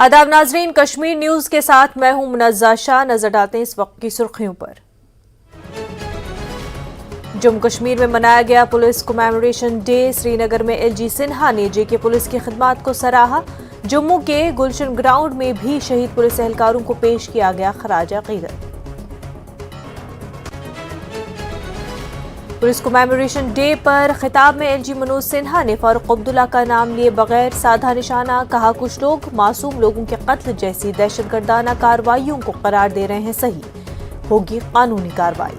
आदाब नाजरीन, कश्मीर न्यूज के साथ मैं हूं मुनज़्ज़ा शाह। नजर डालते हैं इस वक्त की सुर्खियों पर। जम्मू कश्मीर में मनाया गया पुलिस कमेमोरेशन डे। श्रीनगर में एलजी सिन्हा ने जेके पुलिस की खिदमत को सराहा। जम्मू के गुलशन ग्राउंड में भी शहीद पुलिस एहलकारों को पेश किया गया खराज अकीदत। पुलिस कमेमोरेशन डे पर खिताब में एलजी मनोज सिन्हा ने फारूक अब्दुल्ला का नाम लिए बगैर साधा निशाना। कहा, कुछ लोग मासूम लोगों के कत्ल जैसी दहशतगर्दाना कार्रवाइयों को करार दे रहे हैं सही, होगी कानूनी कार्रवाई।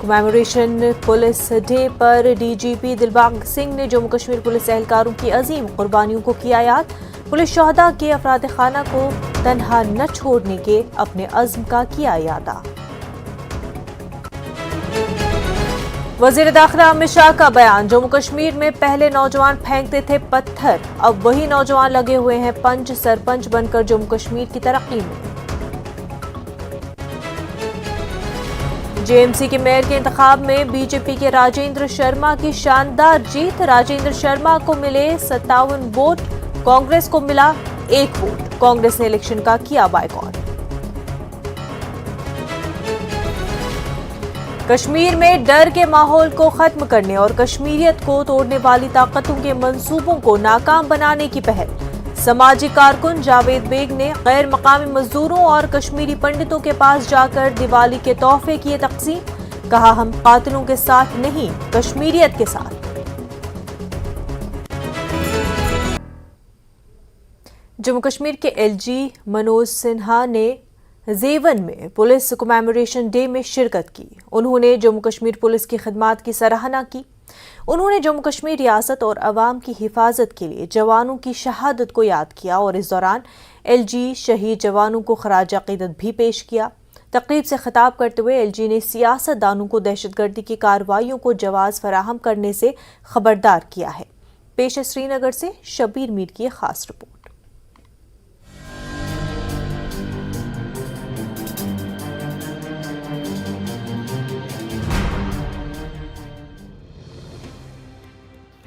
कमेमोरेशन पुलिस डे पर डीजीपी दिलबाग सिंह ने जम्मू कश्मीर पुलिस एहलकारों की अजीम कुर्बानियों को किया याद। पुलिस शहदा के अफराद खाना को तन्हा न छोड़ने के अपने अज़्म का किया यादा। वज़ीर दाखिला अमित शाह का बयान, जम्मू कश्मीर में पहले नौजवान फेंकते थे पत्थर, अब वही नौजवान लगे हुए हैं पंच सरपंच बनकर जम्मू कश्मीर की तरक्की में। जेएमसी के मेयर के इंतखाब में बीजेपी के राजेंद्र शर्मा की शानदार जीत। राजेंद्र शर्मा को मिले 57 वोट, कांग्रेस को मिला 1 वोट। कांग्रेस ने इलेक्शन का किया बायकॉट। कश्मीर में डर के माहौल को खत्म करने और कश्मीरियत को तोड़ने वाली ताकतों के मंसूबों को नाकाम बनाने की पहल। समाजी कारकुन जावेद बेग ने गैर मकामी मजदूरों और कश्मीरी पंडितों के पास जाकर दिवाली के तोहफे किए तकसीम। कहा, हम कातिलों के साथ नहीं, कश्मीरियत के साथ। जम्मू कश्मीर के एलजी मनोज सिन्हा ने जेवन में पुलिस कमेमोरेशन डे में शिरकत की। उन्होंने जम्मू कश्मीर पुलिस की खिदमत की सराहना की। उन्होंने जम्मू कश्मीर रियासत और अवाम की हिफाजत के लिए जवानों की शहादत को याद किया और इस दौरान एलजी शहीद जवानों को खराज अकीदत भी पेश किया। तकरीब से खिताब करते हुए एलजी ने सियासतदानों को दहशतगर्दी की कार्रवाइयों को जवाज फराहम करने से खबरदार किया है। पेश है श्रीनगर से शबीर मीर की खास रिपोर्ट।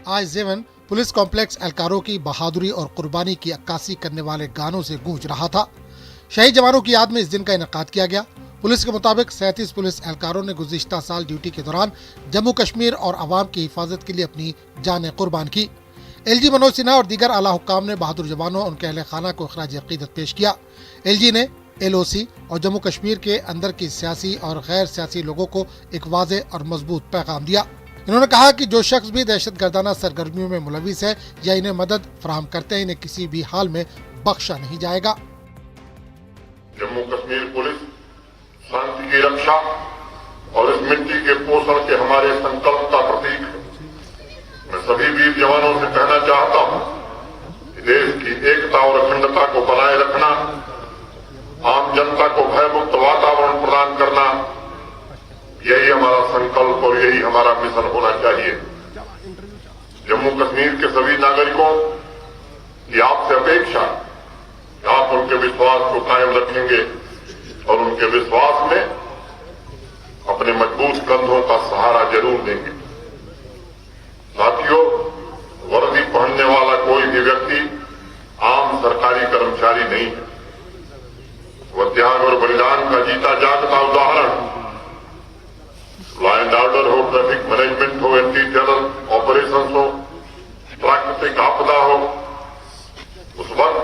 आज जेवन पुलिस कॉम्प्लेक्स एहलकारों की बहादुरी और कुर्बानी की अक्कासी करने वाले गानों से गूंज रहा था। शहीद जवानों की याद में इस दिन का इनेकाद किया गया। पुलिस के मुताबिक 37 पुलिस एहलकारों ने गुज़िश्ता साल ड्यूटी के दौरान जम्मू कश्मीर और अवाम की हिफाजत के लिए अपनी जानें कुर्बान की। एलजी मनोज सिन्हा और दीगर आला हुक्काम ने बहादुर जवानों और उनके अहले खाना को खराज अकीदत पेश किया। एलजी ने एलओसी और जम्मू कश्मीर के अंदर की सियासी और गैर सियासी लोगों को एक वाज़ेह और मजबूत पैगाम दिया। इन्होंने कहा कि जो शख्स भी दहशत गर्दाना सरगर्मियों में मुलविस है या इन्हें मदद फराहम करते हैं, इन्हें किसी भी हाल में बख्शा नहीं जाएगा। जम्मू कश्मीर पुलिस शांति की रक्षा और इस मिट्टी के पोषण के हमारे संकल्प का प्रतीक है। मैं सभी वीर जवानों से कहना चाहता हूं कि देश की एकता और अखंडता को बनाए रखना, आम जनता को भयमुक्त वातावरण प्रदान करना, यही हमारा संकल्प और यही हमारा मिशन होना चाहिए। जम्मू कश्मीर के सभी नागरिकों की आपसे अपेक्षा कि आप उनके विश्वास को कायम रखेंगे और उनके विश्वास में अपने मजबूत कंधों का सहारा जरूर देंगे। साथियों, वर्दी पहनने वाला कोई भी व्यक्ति आम सरकारी कर्मचारी नहीं है। वह त्याग और बलिदान का जीता जागता उदाहरण। लॉ एंड ऑर्डर हो, ट्रैफिक मैनेजमेंट हो, एंटी टेरर ऑपरेशन हो, प्राकृतिक आपदा हो, उस वक्त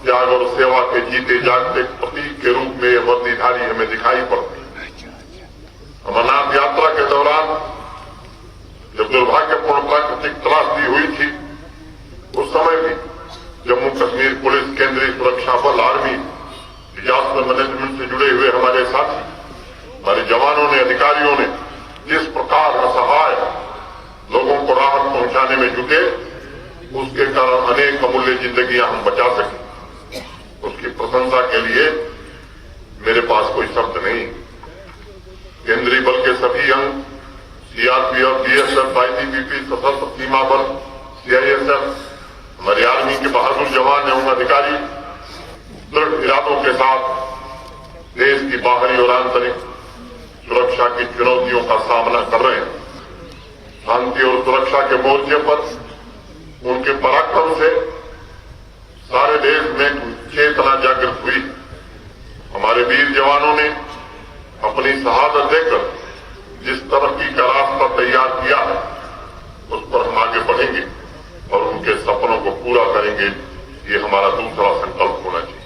त्याग और सेवा के जीते जागते प्रतीक के रूप में यह वर्दीधारी हमें दिखाई पड़ती है। अमरनाथ यात्रा के दौरान जब दुर्भाग्यपूर्ण प्राकृतिक त्रासदी हुई थी, उस समय भी जम्मू कश्मीर पुलिस, केंद्रीय सुरक्षा बल, आर्मी, डिजास्टर मैनेजमेंट से जुड़े हुए हमारे साथी, हमारे जवानों ने, अधिकारियों ने जिस प्रकार असहाय लोगों को राहत पहुंचाने में जुटे, उसके कारण अनेक अमूल्य जिंदगियां हम बचा सके। उसकी प्रशंसा के लिए मेरे पास कोई शब्द नहीं। केंद्रीय बल के सभी अंग, सीआरपीएफ, बीएसएफ, आईटीबीपी, सशस्त्र सीमा बल, सीआईएसएफ, हमारी आर्मी के बहादुर जवान एवं अधिकारी दृढ़ इरादों के साथ देश की बाहरी और आंतरिक सुरक्षा की चुनौतियों का सामना कर रहे हैं। शांति और सुरक्षा के मोर्चे पर उनके पराक्रम से सारे देश में चेतना जागृत हुई। हमारे वीर जवानों ने अपनी शहादत देकर जिस तरक्की का रास्ता तैयार किया है उस पर हम आगे बढ़ेंगे और उनके सपनों को पूरा करेंगे। ये हमारा दूसरा संकल्प होना चाहिए।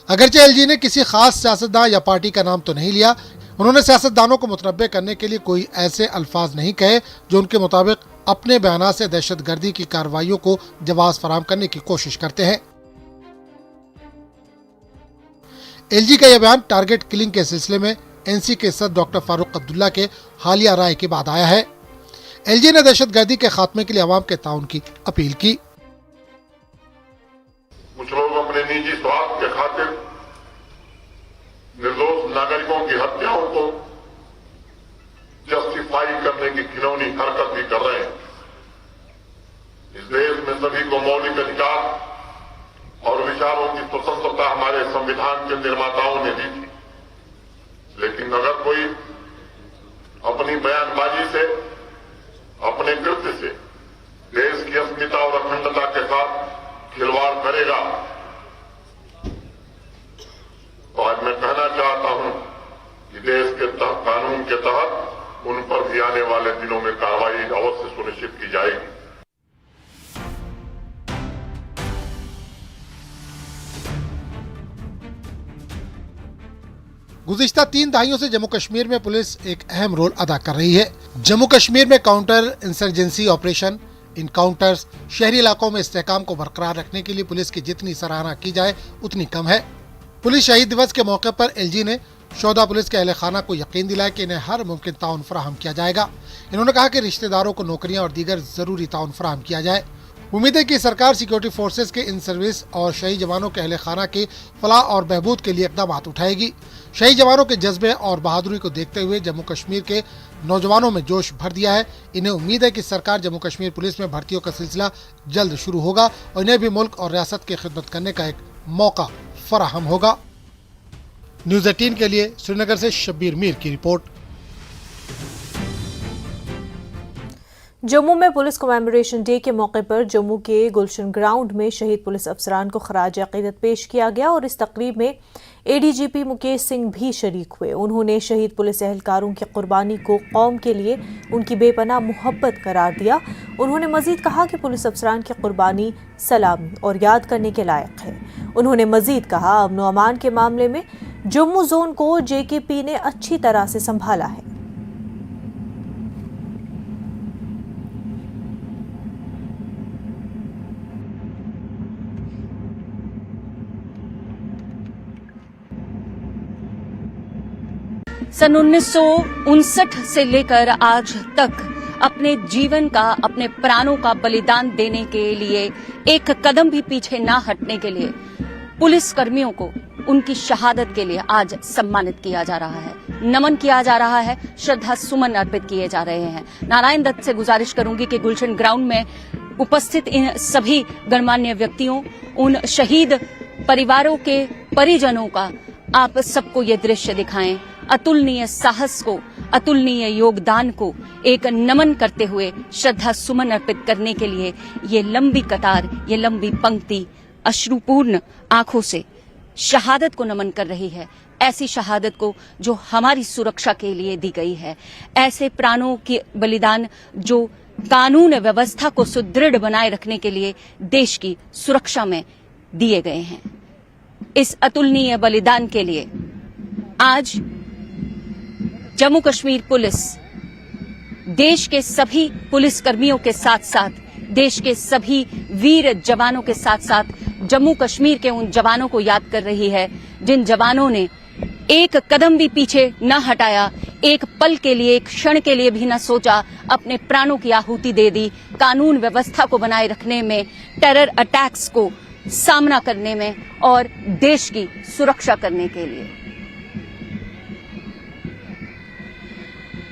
अगरचे एलजी ने किसी खास सियासतदान या पार्टी का नाम तो नहीं लिया, उन्होंने सियासतदानों को मुतनब्बे करने के लिए कोई ऐसे अल्फाज नहीं कहे जो उनके मुताबिक अपने बयान से दहशतगर्दी की कार्रवाइयों को जवाब फराहम करने की कोशिश करते हैं। एलजी का यह बयान टारगेट किलिंग के सिलसिले में एनसी के सदर डॉक्टर फारूक अब्दुल्ला के हालिया राय के बाद आया है। एलजी ने दहशतगर्दी के खात्मे के लिए अवाम के ताउन की अपील की। कुछ लोग अपने निजी स्वार्थ के खातिर निर्दोष नागरिकों की हत्याओं को जस्टिफाई करने की घिनौनी हरकत भी कर रहे हैं। इस देश में सभी को मौलिक अधिकार और विचारों की स्वतंत्रता हमारे संविधान के निर्माताओं ने दी थी, लेकिन अगर कोई अपनी बयानबाजी से, अपने कृत्य से देश की अस्मिता और अखंडता के साथ खिलवाड़ करेगा तो आज मैं कहना चाहता हूं कि देश के कानून के तहत उन पर भी आने वाले दिनों में कार्रवाई अवश्य सुनिश्चित की जाएगी। गुज़िश्ता 3 दहाइयों से जम्मू कश्मीर में पुलिस एक अहम रोल अदा कर रही है। जम्मू कश्मीर में काउंटर इंसर्जेंसी ऑपरेशन, इनकाउंटर्स, शहरी इलाकों में इस्तेहकाम को बरकरार रखने के लिए पुलिस की जितनी सराहना की जाए उतनी कम है। पुलिस शहीद दिवस के मौके पर एलजी ने शोधा पुलिस के अहले खाना को यकीन दिलाया कि इन्हें हर मुमकिन ताउन फराहम किया जाएगा। इन्होंने कहा कि रिश्तेदारों को नौकरियां और दीगर जरूरी ताउन फराहम किया जाए। उम्मीद है कि सरकार सिक्योरिटी फोर्सेज के इन सर्विस और शहीद जवानों के अहले खाना के फलाह और बहबूद के लिए इक़दाम उठाएगी। शहीद जवानों के जज्बे और बहादुरी को देखते हुए जम्मू कश्मीर के नौजवानों में जोश भर दिया है। इन्हें उम्मीद है कि सरकार जम्मू कश्मीर पुलिस में भर्तियों का सिलसिला जल्द शुरू होगा और इन्हें भी मुल्क और रियासत की खिदमत करने का एक मौका फराहम होगा। न्यूज़ 18 के लिए श्रीनगर से शब्बीर मीर की रिपोर्ट। जम्मू में पुलिस कमेमोरेशन डे के मौके पर जम्मू के गुलशन ग्राउंड में शहीद पुलिस अफसरान को खराज अकीदत पेश किया गया और इस तकरीब में एडीजीपी मुकेश सिंह भी शरीक हुए। उन्होंने शहीद पुलिस एहलकारों की कुर्बानी को कौम के लिए उनकी बेपनाह मोहब्बत करार दिया। उन्होंने मजीद कहा कि पुलिस अफसरान की कुर्बानी सलामी और याद करने के लायक है। उन्होंने मजीद कहा अमन व अमान के मामले में जम्मू जोन को जेकेपी ने अच्छी तरह से संभाला है। सन 1959 से लेकर आज तक अपने जीवन का, अपने प्राणों का बलिदान देने के लिए, एक कदम भी पीछे ना हटने के लिए पुलिस कर्मियों को उनकी शहादत के लिए आज सम्मानित किया जा रहा है, नमन किया जा रहा है, श्रद्धा सुमन अर्पित किए जा रहे हैं। नारायण दत्त से गुजारिश करूंगी कि गुलशन ग्राउंड में उपस्थित इन सभी गणमान्य व्यक्तियों, उन शहीद परिवारों के परिजनों का आप सबको ये दृश्य दिखाएं। अतुलनीय साहस को, अतुलनीय योगदान को एक नमन करते हुए श्रद्धा सुमन अर्पित करने के लिए ये लंबी कतार, ये लंबी पंक्ति अश्रुपूर्ण आंखों से शहादत को नमन कर रही है। ऐसी शहादत को जो हमारी सुरक्षा के लिए दी गई है, ऐसे प्राणों के बलिदान जो कानून व्यवस्था को सुदृढ़ बनाए रखने के लिए देश की सुरक्षा में दिए गए हैं। इस अतुलनीय बलिदान के लिए आज जम्मू कश्मीर पुलिस देश के सभी पुलिस कर्मियों के साथ साथ, देश के सभी वीर जवानों के साथ साथ जम्मू कश्मीर के उन जवानों को याद कर रही है जिन जवानों ने एक कदम भी पीछे न हटाया, एक पल के लिए, एक क्षण के लिए भी न सोचा, अपने प्राणों की आहुति दे दी कानून व्यवस्था को बनाए रखने में, टेरर अटैक्स को सामना करने में और देश की सुरक्षा करने के लिए।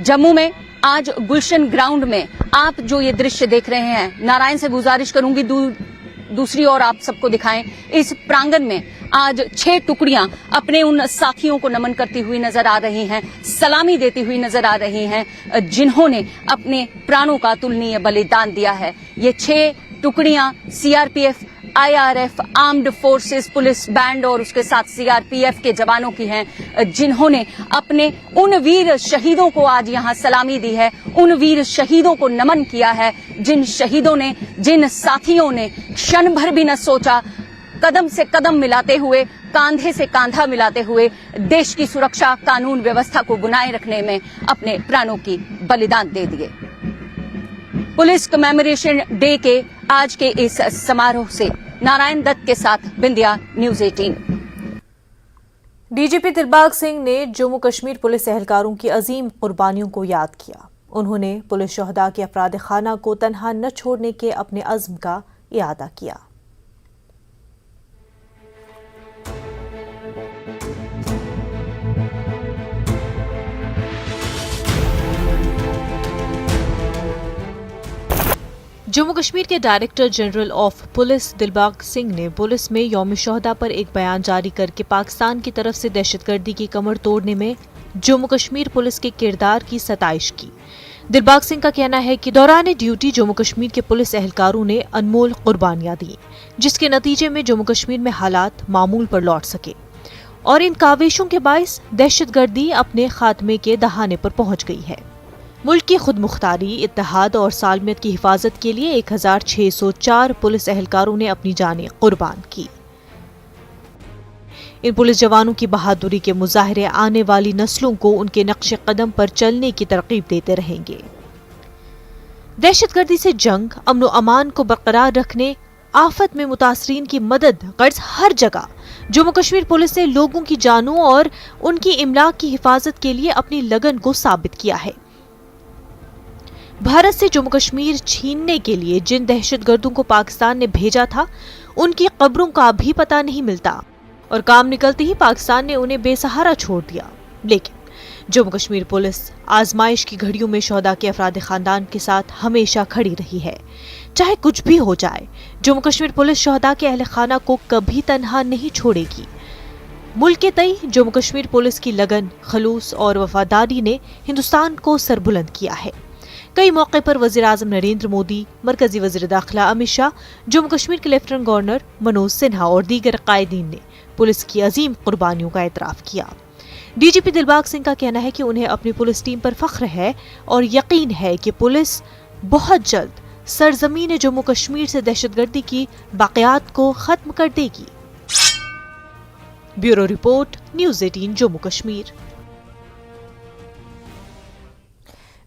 जम्मू में आज गुलशन ग्राउंड में आप जो ये दृश्य देख रहे हैं, नारायण से गुजारिश करूंगी दूसरी ओर आप सबको दिखाएं, इस प्रांगण में आज 6 टुकड़ियां अपने उन साथियों को नमन करती हुई नजर आ रही हैं, सलामी देती हुई नजर आ रही हैं, जिन्होंने अपने प्राणों का अतुलनीय बलिदान दिया है। ये 6 टुकड़ियां CRPF, IRF, armed forces, police band और उसके साथ सीआरपीएफ के जवानों की हैं, जिन्होंने अपने उन वीर शहीदों को आज यहां सलामी दी है, उन वीर शहीदों को नमन किया है, जिन शहीदों ने, जिन साथियों ने क्षण भर भी न सोचा, कदम से कदम मिलाते हुए, कांधे से कांधा मिलाते हुए देश की सुरक्षा, कानून व्यवस्था को बनाए रखने में अपने प्राणों की बलिदान दे दिए। पुलिस कमेमोरेशन डे के आज के इस समारोह से नारायण दत्त के साथ बिंदिया, न्यूज 18। डीजीपी दिलबाग सिंह ने जम्मू कश्मीर पुलिस एहलकारों की अजीम कुर्बानियों को याद किया। उन्होंने पुलिस शहदा के अफराद खाना को तनहा न छोड़ने के अपने अज़्म का इयादा किया। जम्मू कश्मीर के director general of police Dilbag Singh ने पुलिस में यौम शोहदा पर एक बयान जारी करके पाकिस्तान की तरफ से दहशतगर्दी की कमर तोड़ने में जम्मू कश्मीर पुलिस के किरदार की सताइश की। दिलबाग सिंह का कहना है कि दौरान ड्यूटी जम्मू कश्मीर के पुलिस एहलकारों ने अनमोल कुर्बानियां दी, जिसके नतीजे में जम्मू कश्मीर में हालात मामूल पर लौट सके और इन काविशों के बायस दहशतगर्दी अपने खात्मे के दहाने पर पहुंच गई है। मुल्क की खुद मुख्तारी, इत्तेहाद और सालमियत की हिफाजत के लिए 1604 पुलिस एहलकारों ने अपनी जानें कुर्बान की। इन पुलिस जवानों की बहादुरी के मुजाहरे आने वाली नस्लों को उनके नक्शे कदम पर चलने की तरकीब देते रहेंगे। दहशतगर्दी से जंग, अमन व अमान को बरकरार रखने, आफत में मुतासरीन की मदद गर्ज हर जगह जम्मू कश्मीर पुलिस ने लोगों की जानों और उनकी इमलाक की हिफाजत के लिए अपनी लगन को साबित किया है। भारत से जम्मू कश्मीर छीनने के लिए जिन दहशतगर्दों को पाकिस्तान ने भेजा था, उनकी कब्रों का भी पता नहीं मिलता और काम निकलते ही पाकिस्तान ने उन्हें बेसहारा छोड़ दिया। लेकिन जम्मू कश्मीर पुलिस आजमाइश की घड़ियों में शोहदा के अफराद खानदान के साथ हमेशा खड़ी रही है। चाहे कुछ भी हो जाए, जम्मू कश्मीर पुलिस शोहदा के अहल खाना को कभी तनहा नहीं छोड़ेगी। मुल्क के तई जम्मू कश्मीर पुलिस की लगन, खलूस और वफादारी ने हिंदुस्तान को सरबुलंद किया है। कई मौके पर वजीर आजम नरेंद्र मोदी, मरकजी वजीर दाखिला अमित शाह, जम्मू कश्मीर के लेफ्टिनेंट गवर्नर मनोज सिन्हा और दीगर कायदीन ने पुलिस की अजीम कुर्बानियों का एतराफ किया। डीजीपी दिलबाग सिंह का कहना है कि उन्हें अपनी पुलिस टीम पर फख्र है और यकीन है कि पुलिस बहुत जल्द सरजमीन जम्मू कश्मीर से दहशतगर्दी की बाक़ियात को खत्म कर देगी। Bureau report, news 18 Jammu Kashmir.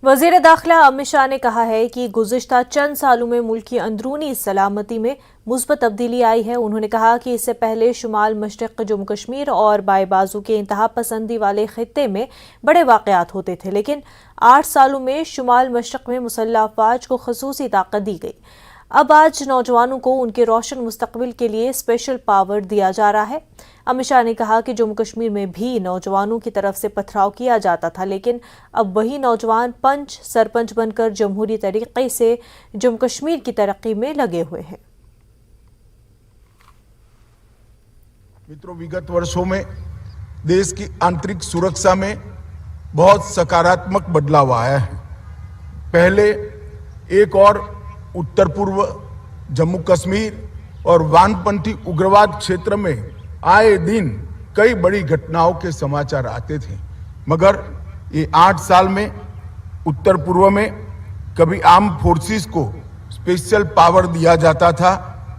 वज़ीर दाखिला अमित शाह ने कहा है कि गुज़िश्ता चंद सालों में मुल्क की अंदरूनी सलामती में मुस्बत तब्दीली आई है। उन्होंने कहा कि इससे पहले शुमाल मशरिक़ जम्मू कश्मीर और बाएं बाजू के इंतहा पसंदी वाले खित्ते में बड़े वाक़यात होते थे, लेकिन 8 सालों में शुमाल मशरिक़ में मुसल्लह अफ़वाज को ख़ुसूसी ताकत दी गई। अब आज नौजवानों को उनके रोशन मुस्तक़बिल के लिए स्पेशल पावर दिया जा रहा है। अमित शाह ने कहा कि जम्मू कश्मीर में भी नौजवानों की तरफ से पथराव किया जाता था, लेकिन अब वही नौजवान पंच सरपंच बनकर जमहूरी तरीके से जम्मू कश्मीर की तरक्की में लगे हुए हैं। मित्रों, विगत वर्षों में देश की आंतरिक सुरक्षा में बहुत सकारात्मक बदलाव आया है। पहले एक और उत्तर पूर्व जम्मू कश्मीर और वामपंथी उग्रवाद क्षेत्र में आए दिन कई बड़ी घटनाओं के समाचार आते थे, मगर ये 8 साल में उत्तर पूर्व में कभी आर्म फोर्सेस को स्पेशल पावर दिया जाता था,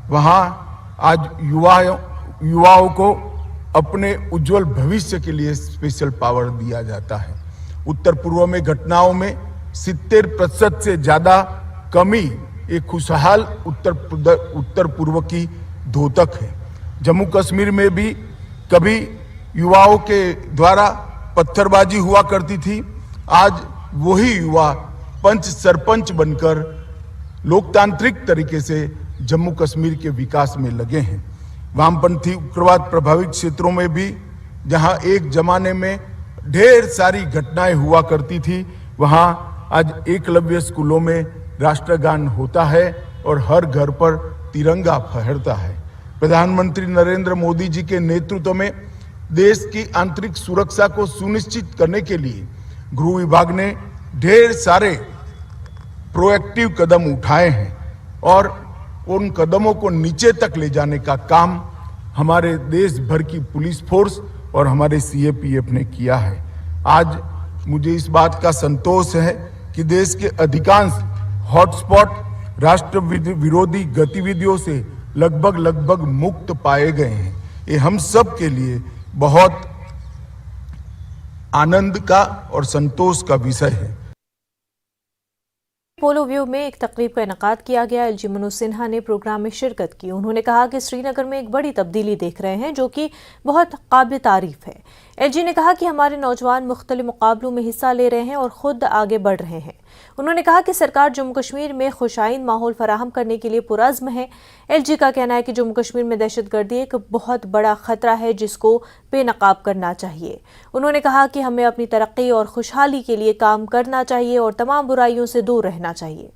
वहां आज युवाओं को अपने उज्जवल भविष्य के लिए स्पेशल पावर दिया जाता है। उत्तर पूर्व में घटनाओं में 70% से ज्यादा कमी एक खुशहाल उत्तर पूर्व की द्योतक है। जम्मू कश्मीर में भी कभी युवाओं के द्वारा पत्थरबाजी हुआ करती थी, आज वही युवा पंच सरपंच बनकर लोकतांत्रिक तरीके से जम्मू कश्मीर के विकास में लगे हैं। वामपंथी उग्रवाद प्रभावित क्षेत्रों में भी जहां एक जमाने में ढेर सारी घटनाएं हुआ करती थी, वहां आज एकलव्य स्कूलों में राष्ट्रगान होता है और हर घर पर तिरंगा फहरता है। प्रधानमंत्री नरेंद्र मोदी जी के नेतृत्व में देश की आंतरिक सुरक्षा को सुनिश्चित करने के लिए गृह विभाग ने ढेर सारे प्रोएक्टिव कदम उठाए हैं और उन कदमों को नीचे तक ले जाने का काम हमारे देश भर की पुलिस फोर्स और हमारे सीएपीएफ ने किया है। आज मुझे इस बात का संतोष है कि देश के अधिकांश हॉटस्पॉट राष्ट्र विरोधी गतिविधियों से लगभग मुक्त पाए गए हैं। ये हम सब के लिए बहुत आनंद का और संतोष का विषय है। पोलो व्यू में एक तकरीब का इनेकाद किया गया। एलजी मनोज सिन्हा ने प्रोग्राम में शिरकत की। उन्होंने कहा कि श्रीनगर में एक बड़ी तब्दीली देख रहे हैं जो कि बहुत काबिल तारीफ है। एलजी ने कहा कि हमारे नौजवान मुख्तलिफ मुकाबलों में हिस्सा ले रहे हैं और खुद आगे बढ़ रहे हैं। उन्होंने कहा कि सरकार जम्मू कश्मीर में खुशाइन माहौल फराहम करने के लिए पुरअज़्म है। एलजी का कहना है कि जम्मू कश्मीर में दहशतगर्दी एक बहुत बड़ा खतरा है जिसको बेनकाब करना चाहिए। उन्होंने कहा कि हमें अपनी तरक्की और खुशहाली के लिए काम करना चाहिए और तमाम बुराइयों से दूर रहना चाहिए।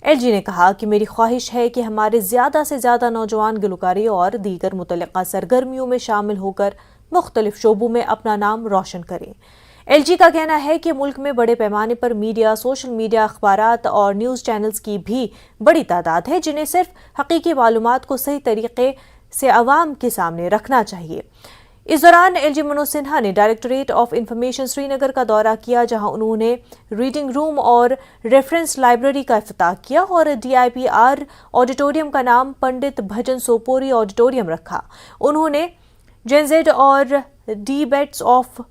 एलजी ने कहा कि मेरी ख्वाहिश है कि हमारे ज़्यादा से ज़्यादा नौजवान गुलकारी और दीगर मुतल्लिका सरगर्मियों में शामिल होकर मुख्तलिफ शोबों में अपना नाम रोशन करें। एलजी का कहना है कि मुल्क में बड़े पैमाने पर मीडिया, सोशल मीडिया, अखबारात और न्यूज़ चैनल्स की भी बड़ी तादाद है जिन्हें सिर्फ हकीकी मालूमात को सही तरीके से अवाम के सामने रखना चाहिए। इस दौरान एलजी मनोज सिन्हा ने डायरेक्टोरेट ऑफ इंफॉर्मेशन श्रीनगर का दौरा किया जहां उन्होंने रीडिंग रूम और रेफरेंस लाइब्रेरी का इफ्तिताह किया और DIPR ऑडिटोरियम का नाम पंडित भजन सोपोरी ऑडिटोरियम रखा। उन्होंने जेनजेड और डीबेट्स ऑफ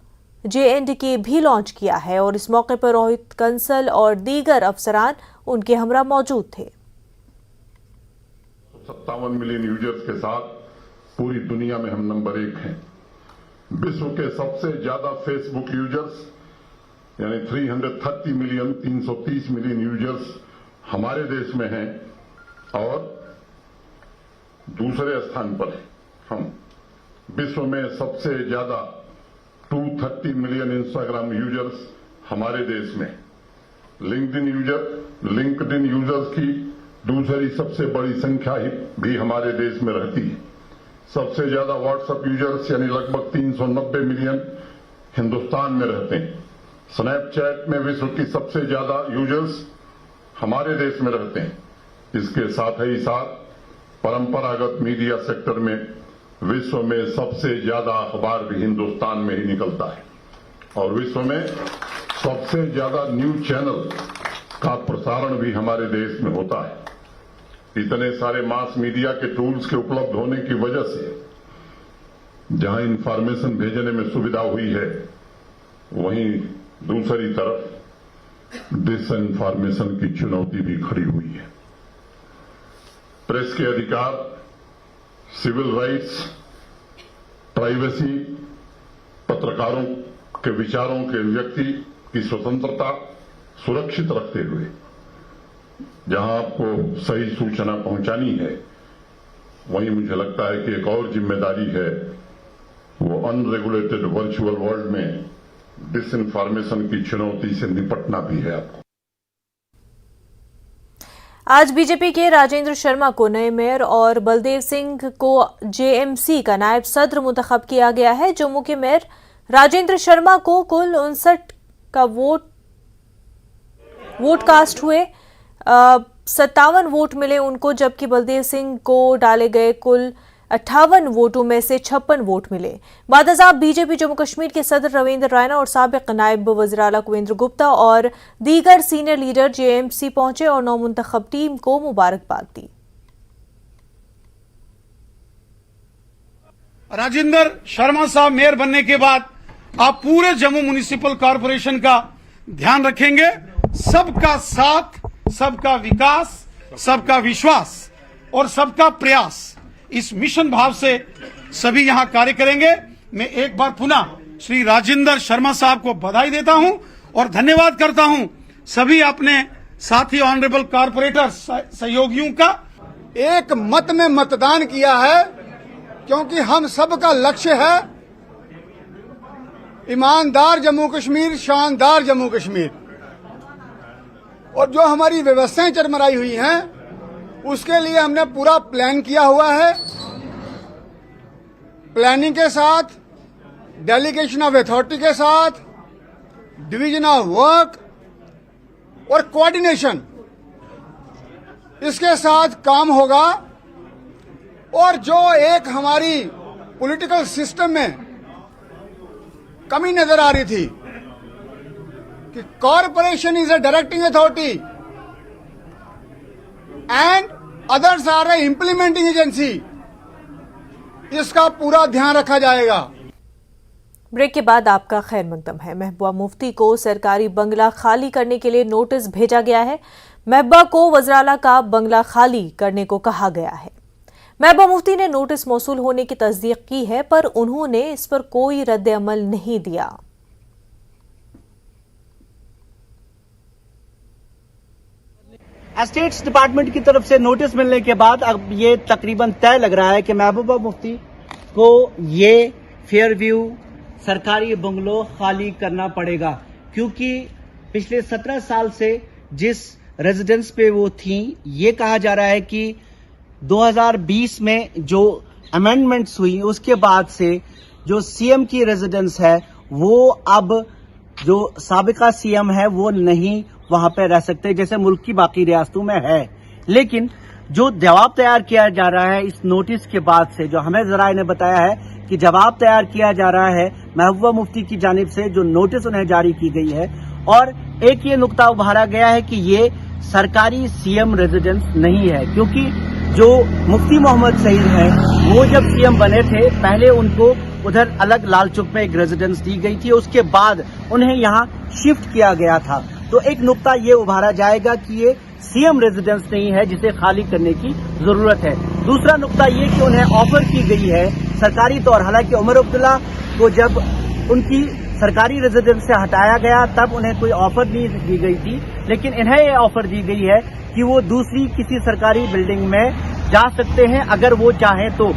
JNDK भी लॉन्च किया है और इस मौके पर रोहित कंसल और दीगर अफसरान उनके हमरा मौजूद थे। 57 मिलियन यूजर्स के साथ पूरी दुनिया में हम नंबर 1 हैं। विश्व के सबसे ज्यादा फेसबुक यूजर्स यानी 330 मिलियन यूजर्स हमारे देश में हैं और दूसरे स्थान पर हम विश्व में सबसे ज्यादा 230 मिलियन इंस्टाग्राम यूजर्स हमारे देश में। लिंक्डइन यूजर्स की दूसरी सबसे बड़ी संख्या भी हमारे देश में रहती है। सबसे ज्यादा व्हाट्सएप यूजर्स यानी लगभग 390 मिलियन हिंदुस्तान में रहते हैं। स्नैपचैट में विश्व की सबसे ज्यादा यूजर्स हमारे देश में रहते हैं। इसके साथ ही साथ परंपरागत मीडिया सेक्टर में विश्व में सबसे ज्यादा अखबार भी हिंदुस्तान में ही निकलता है और विश्व में सबसे ज्यादा न्यूज चैनल का प्रसारण भी हमारे देश में होता है। इतने सारे मास मीडिया के टूल्स के उपलब्ध होने की वजह से जहां इंफॉर्मेशन भेजने में सुविधा हुई है वहीं दूसरी तरफ डिसइंफॉर्मेशन की चुनौती भी खड़ी हुई है। प्रेस के अधिकार, सिविल राइट्स, प्राइवेसी, पत्रकारों के विचारों के व्यक्ति की स्वतंत्रता सुरक्षित रखते हुए जहां आपको सही सूचना पहुंचानी है वहीं मुझे लगता है कि एक और जिम्मेदारी है वो अनरेगुलेटेड वर्चुअल वर्ल्ड में डिसइंफॉर्मेशन की चुनौती से निपटना भी है। आपको आज बीजेपी के राजेंद्र शर्मा को नए मेयर और बलदेव सिंह को JMC का नायब सदर मुंतखब किया गया है। जम्मू के मेयर राजेंद्र शर्मा को कुल 59 का वोट कास्ट हुए, 57 वोट मिले उनको, जबकि बलदेव सिंह को डाले गए कुल 58 वोटों में से 56 वोट मिले। बादशाह बीजेपी जम्मू कश्मीर के सदर रविंद्र रैना और साबिक नायब वज़ीर आला कुवेंद्र गुप्ता और दीगर सीनियर लीडर JMC पहुंचे और नौमुंतखब टीम को मुबारकबाद दी। राजेंद्र शर्मा साहब मेयर बनने के बाद आप पूरे जम्मू म्युनिसिपल कॉरपोरेशन का ध्यान रखेंगे। सबका साथ, सबका विकास, सबका विश्वास और सबका प्रयास, इस मिशन भाव से सभी यहां कार्य करेंगे। मैं एक बार पुनः श्री राजेंद्र शर्मा साहब को बधाई देता हूं और धन्यवाद करता हूं सभी अपने साथी ऑनरेबल कारपोरेटर सहयोगियों का। एक मत में मतदान किया है क्योंकि हम सबका लक्ष्य है ईमानदार जम्मू कश्मीर, शानदार जम्मू कश्मीर। और जो हमारी व्यवस्थाएं चरमराई हुई हैं उसके लिए हमने पूरा प्लान किया हुआ है। प्लानिंग के साथ, डेलीगेशन ऑफ अथॉरिटी के साथ, डिवीजन ऑफ वर्क और कोऑर्डिनेशन, इसके साथ काम होगा। और जो एक हमारी पॉलिटिकल सिस्टम में कमी नजर आ रही थी कि corporation is a directing authority and others are a implementing agency, इसका पूरा ध्यान रखा जाएगा। ब्रेक के बाद आपका खैर मकदम है। महबूबा मुफ्ती को सरकारी बंगला खाली करने के लिए नोटिस भेजा गया है। महबूबा को वज़राला का बंगला खाली करने को कहा गया है। महबूबा मुफ्ती ने नोटिस मौसूल होने की तस्दीक की है, पर उन्होंने इस पर कोई रद्द अमल नहीं दिया। एस्टेट्स डिपार्टमेंट की तरफ से नोटिस मिलने के बाद अब ये तकरीबन तय लग रहा है कि महबूबा मुफ्ती को ये फेयर व्यू सरकारी बंगलो खाली करना पड़ेगा, क्योंकि पिछले 17 साल से जिस रेजिडेंस पे वो थी, ये कहा जा रहा है कि 2020 में जो अमेंडमेंट्स हुई उसके बाद से जो सीएम की रेजिडेंस है वो अब जो साबिका सीएम है वो नहीं वहां पे रह सकते जैसे मुल्क की बाकी रियासतों में है। लेकिन जो जवाब तैयार किया जा रहा है इस नोटिस के बाद से, जो हमें जराए ने बताया है कि जवाब तैयार किया जा रहा है महबूबा मुफ्ती की जानिब से, जो नोटिस उन्हें जारी की गई है। और एक ये नुकता उभारा गया है कि ये सरकारी सीएम रेजिडेंस नहीं है, क्योंकि जो मुफ्ती मोहम्मद सईद हैं वो जब सीएम बने थे पहले उनको उधर अलग लाल चौक में एक रेजिडेंस दी गई थी, उसके बाद उन्हें यहाँ शिफ्ट किया गया था। तो एक नुकता ये उभारा जाएगा कि ये सीएम रेजिडेंस नहीं है जिसे खाली करने की जरूरत है। दूसरा नुकता ये कि उन्हें ऑफर की गई है सरकारी तौर, हालांकि उमर अब्दुल्ला को जब उनकी सरकारी रेजिडेंस से हटाया गया तब उन्हें कोई ऑफर नहीं दी गई थी, लेकिन इन्हें ये ऑफर दी गई है कि वो दूसरी किसी सरकारी बिल्डिंग में जा सकते हैं अगर वो चाहें तो।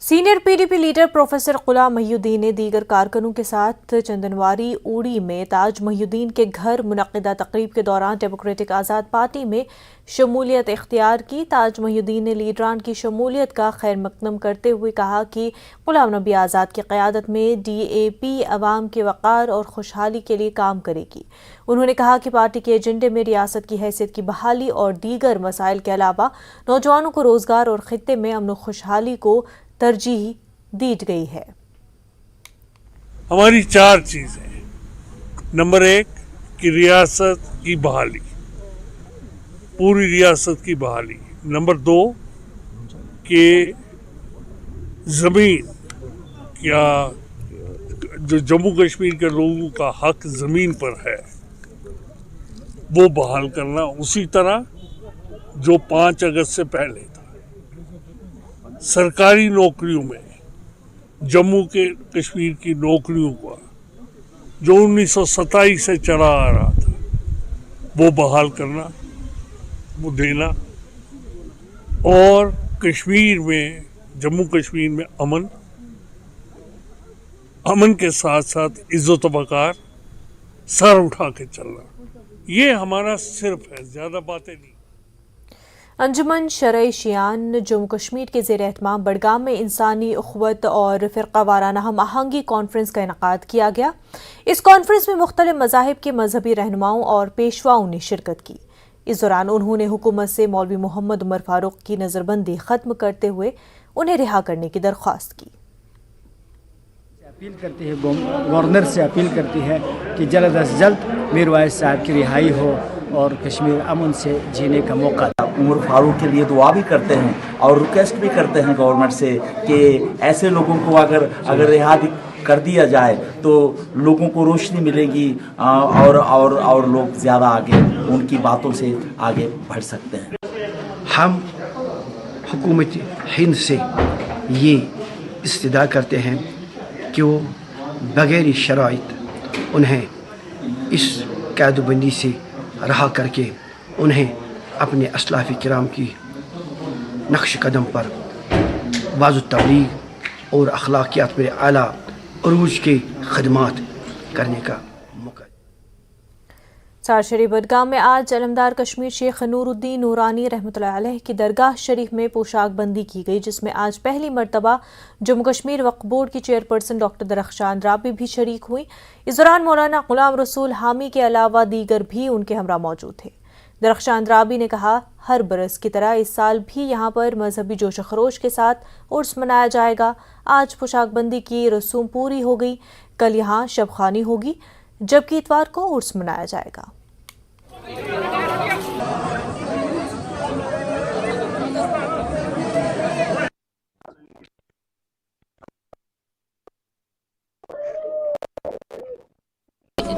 सीनियर पीडीपी लीडर प्रोफेसर गुलाम मोहिउद्दीन ने दीगर कारकुनों के साथ चंदनवारी उड़ी में ताज मोहिउद्दीन के घर मुनक्किदा तकरीब के दौरान डेमोक्रेटिक आज़ाद पार्टी में शमूलियत इख्तियार की। ताज मोहिउद्दीन ने लीडरान की शमूलियत का खैर मकदम करते हुए कहा कि गुलाम नबी आज़ाद की क़यादत में DAP अवाम के वक़ार और खुशहाली के लिए काम करेगी। उन्होंने कहा कि पार्टी के एजेंडे में रियासत की हैसियत की बहाली और दीगर मसाइल के अलावा नौजवानों को रोजगार और खित्ते में अमन व खुशहाली को तरजीह दी गई है। हमारी 4 चीजें, नंबर 1 कि रियासत की बहाली, पूरी रियासत की बहाली। नंबर 2 कि जमीन या जो जम्मू कश्मीर के लोगों का हक जमीन पर है वो बहाल करना, उसी तरह जो 5 अगस्त से पहले था। सरकारी नौकरियों में जम्मू के कश्मीर की नौकरियों का जो 1927 से चला आ रहा था वो बहाल करना, वो देना, और कश्मीर में, जम्मू कश्मीर में अमन के साथ साथ इज्जत वक़ार, सर उठा के चलना, ये हमारा सिर्फ है, ज़्यादा बातें नहीं। अंजुमन शरई शियान जम्मू कश्मीर के ज़ेर एहतमाम बडगाम में इंसानी उख़्वत और फ़िरक़ा वाराना हम आहंगी कॉन्फ्रेंस का इनेकाद किया गया। इस कॉन्फ्रेंस में मुख्तलिफ मज़ाहिब के मजहबी रहनुमाओं और पेशवाओं ने शिरकत की। इस दौरान उन्होंने हुकूमत से मौलवी मोहम्मद उमर फारूक की नज़रबंदी ख़त्म करते हुए उन्हें रिहा करने की दरख्वास्त की। अपील करती है, गवर्नर से अपील करती है कि जल्द अज जल्द मीर वाइस साहब की रिहाई हो और कश्मीर अमन से जीने का मौका। उमर फारूक के लिए दुआ भी करते हैं और रिक्वेस्ट भी करते हैं गवर्नमेंट से कि ऐसे लोगों को अगर रिहा कर दिया जाए तो लोगों को रोशनी मिलेगी और लोग ज़्यादा आगे उनकी बातों से आगे बढ़ सकते हैं। हम हुकूमत हिंद से ये इस्तदा करते हैं कि वो बगैर शराइत उन्हें इस कैदबंदी से रहा करके उन्हें अपने असलाफ़ किराम की नक्श कदम पर वाज़ तबलीग और अखलाकियात में आला उरूज के खदमात करने का मौका। सारशरी बडगाम में आज अलमदार कश्मीर शेख नूरुद्दीन नूरानी रहमतुल्लाह अलैह की दरगाह शरीफ में पोशाक बंदी की गई, जिसमें आज पहली मरतबा जम्मू कश्मीर वक्फ बोर्ड की चेयरपर्सन डॉक्टर दरख्शान राबी भी शरीक हुई। इस दौरान मौलाना गुलाम रसूल हामी के अलावा दीगर भी उनके हमरा मौजूद थे। दरख्शान राबी ने कहा, हर बरस की तरह इस साल भी यहाँ पर मजहबी जोश खरोश के साथ उर्स मनाया जाएगा। आज पोशाकबंदी की रसूम पूरी हो गई। कल यहाँ शबखानी होगी, जबकि इतवार को उर्स मनाया जाएगा।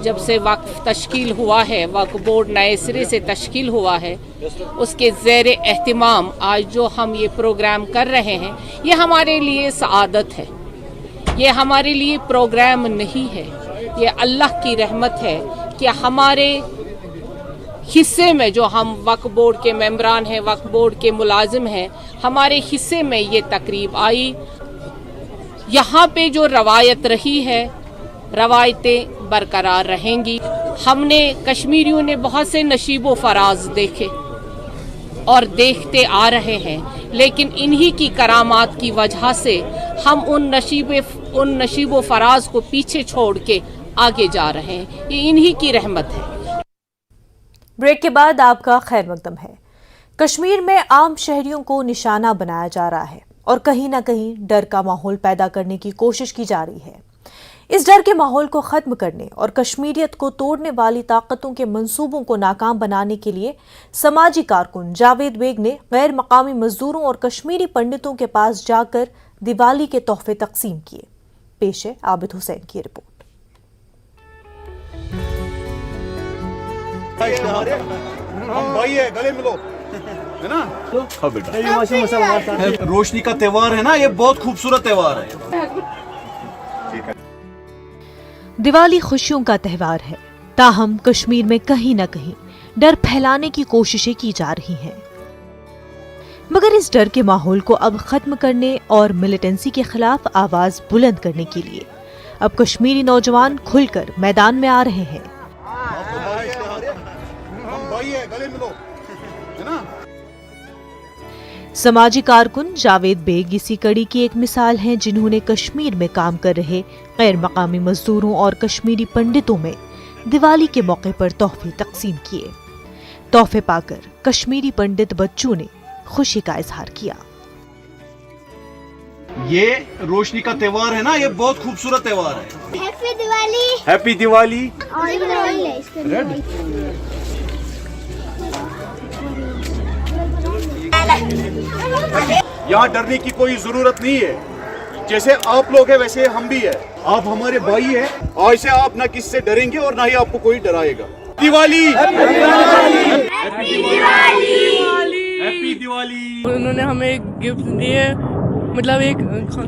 जब से वक्फ तश्कील हुआ है, वक्फ बोर्ड नए सिरे से तश्कील हुआ है, उसके ज़ेर एहतिमाम आज जो हम ये प्रोग्राम कर रहे हैं, ये हमारे लिए सआदत है। ये हमारे लिए प्रोग्राम नहीं है, ये अल्लाह की रहमत है कि हमारे हिस्से में जो हम वक्फ बोर्ड के मेंबरान हैं, वक्फ बोर्ड के मुलाजिम हैं, हमारे हिस्से में ये तकरीब आई। यहाँ पे जो रवायत रही है, रवायतें बरकरार रहेंगी। हमने कश्मीरियों ने बहुत से नशीबो फराज देखे और देखते आ रहे हैं, लेकिन इन्हीं की करामात की वजह से हम उन नशीबो फराज को पीछे छोड़ के आगे जा रहे हैं। ये इन्हीं की रहमत है। ब्रेक के बाद आपका खैर मकदम है। कश्मीर में आम शहरियों को निशाना बनाया जा रहा है और कहीं ना कहीं डर का माहौल पैदा करने की कोशिश की जा रही है। इस डर के माहौल को खत्म करने और कश्मीरियत को तोड़ने वाली ताकतों के मंसूबों को नाकाम बनाने के लिए समाजी कारकुन जावेद बेग ने गैर मकामी मजदूरों और कश्मीरी पंडितों के पास जाकर दिवाली के तोहफे तकसीम किए। पेश है आबिद हुसैन की रिपोर्ट। भाई है, गले मिलो, है ना? रोशनी का त्योहार है ना, ये बहुत खूबसूरत त्योहार है। दिवाली खुशियों का त्योहार है, ताहम कश्मीर में कहीं न कहीं डर फैलाने की कोशिशें की जा रही हैं। मगर इस डर के माहौल को अब खत्म करने और मिलिटेंसी के खिलाफ आवाज बुलंद करने के लिए अब कश्मीरी नौजवान खुलकर मैदान में आ रहे हैं। भाई है, गले मिलो, है ना? समाजी कारकुन जावेद बेग इसी कड़ी की एक मिसाल हैं, जिन्होंने कश्मीर में काम कर रहे गैर मकामी मजदूरों और कश्मीरी पंडितों में दिवाली के मौके पर तोहफे तकसीम किए। तोहफे पाकर कश्मीरी पंडित बच्चों ने खुशी का इजहार किया। ये रोशनी का त्योहार है ना, ये बहुत खूबसूरत त्योहार है। हैप्पी दिवाली। हैप्पी दिवाली। यहाँ डरने की कोई जरूरत नहीं है। जैसे आप लोग हैं वैसे हम भी है। आप हमारे भाई हैं। आज से आप ना किससे डरेंगे और ना ही आपको कोई डराएगा। Diwali, happy Diwali, happy Diwali. उन्होंने हमें गिफ्ट दिए, मतलब एक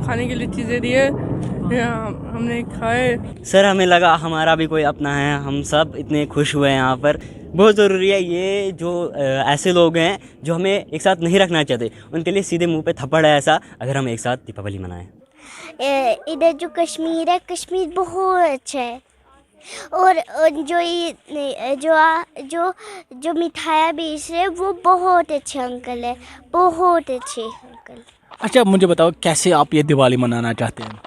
खाने के लिए चीजें दिए, हमने खाए। सर हमें लगा हमारा भी कोई अपना है, हम सब इतने खुश हुए हैं। यहाँ पर बहुत ज़रूरी है, ये जो ऐसे लोग हैं जो हमें एक साथ नहीं रखना चाहते, उनके लिए सीधे मुंह पे थप्पड़ है ऐसा अगर हम एक साथ दीपावली मनाएं। इधर जो कश्मीर है, कश्मीर बहुत अच्छा है। और जो ये जो मिठाइयाँ बेच रहे हैं वो बहुत अच्छे अंकल है, बहुत अच्छे अंकल। अच्छा मुझे बताओ कैसे आप ये दिवाली मनाना चाहते हैं?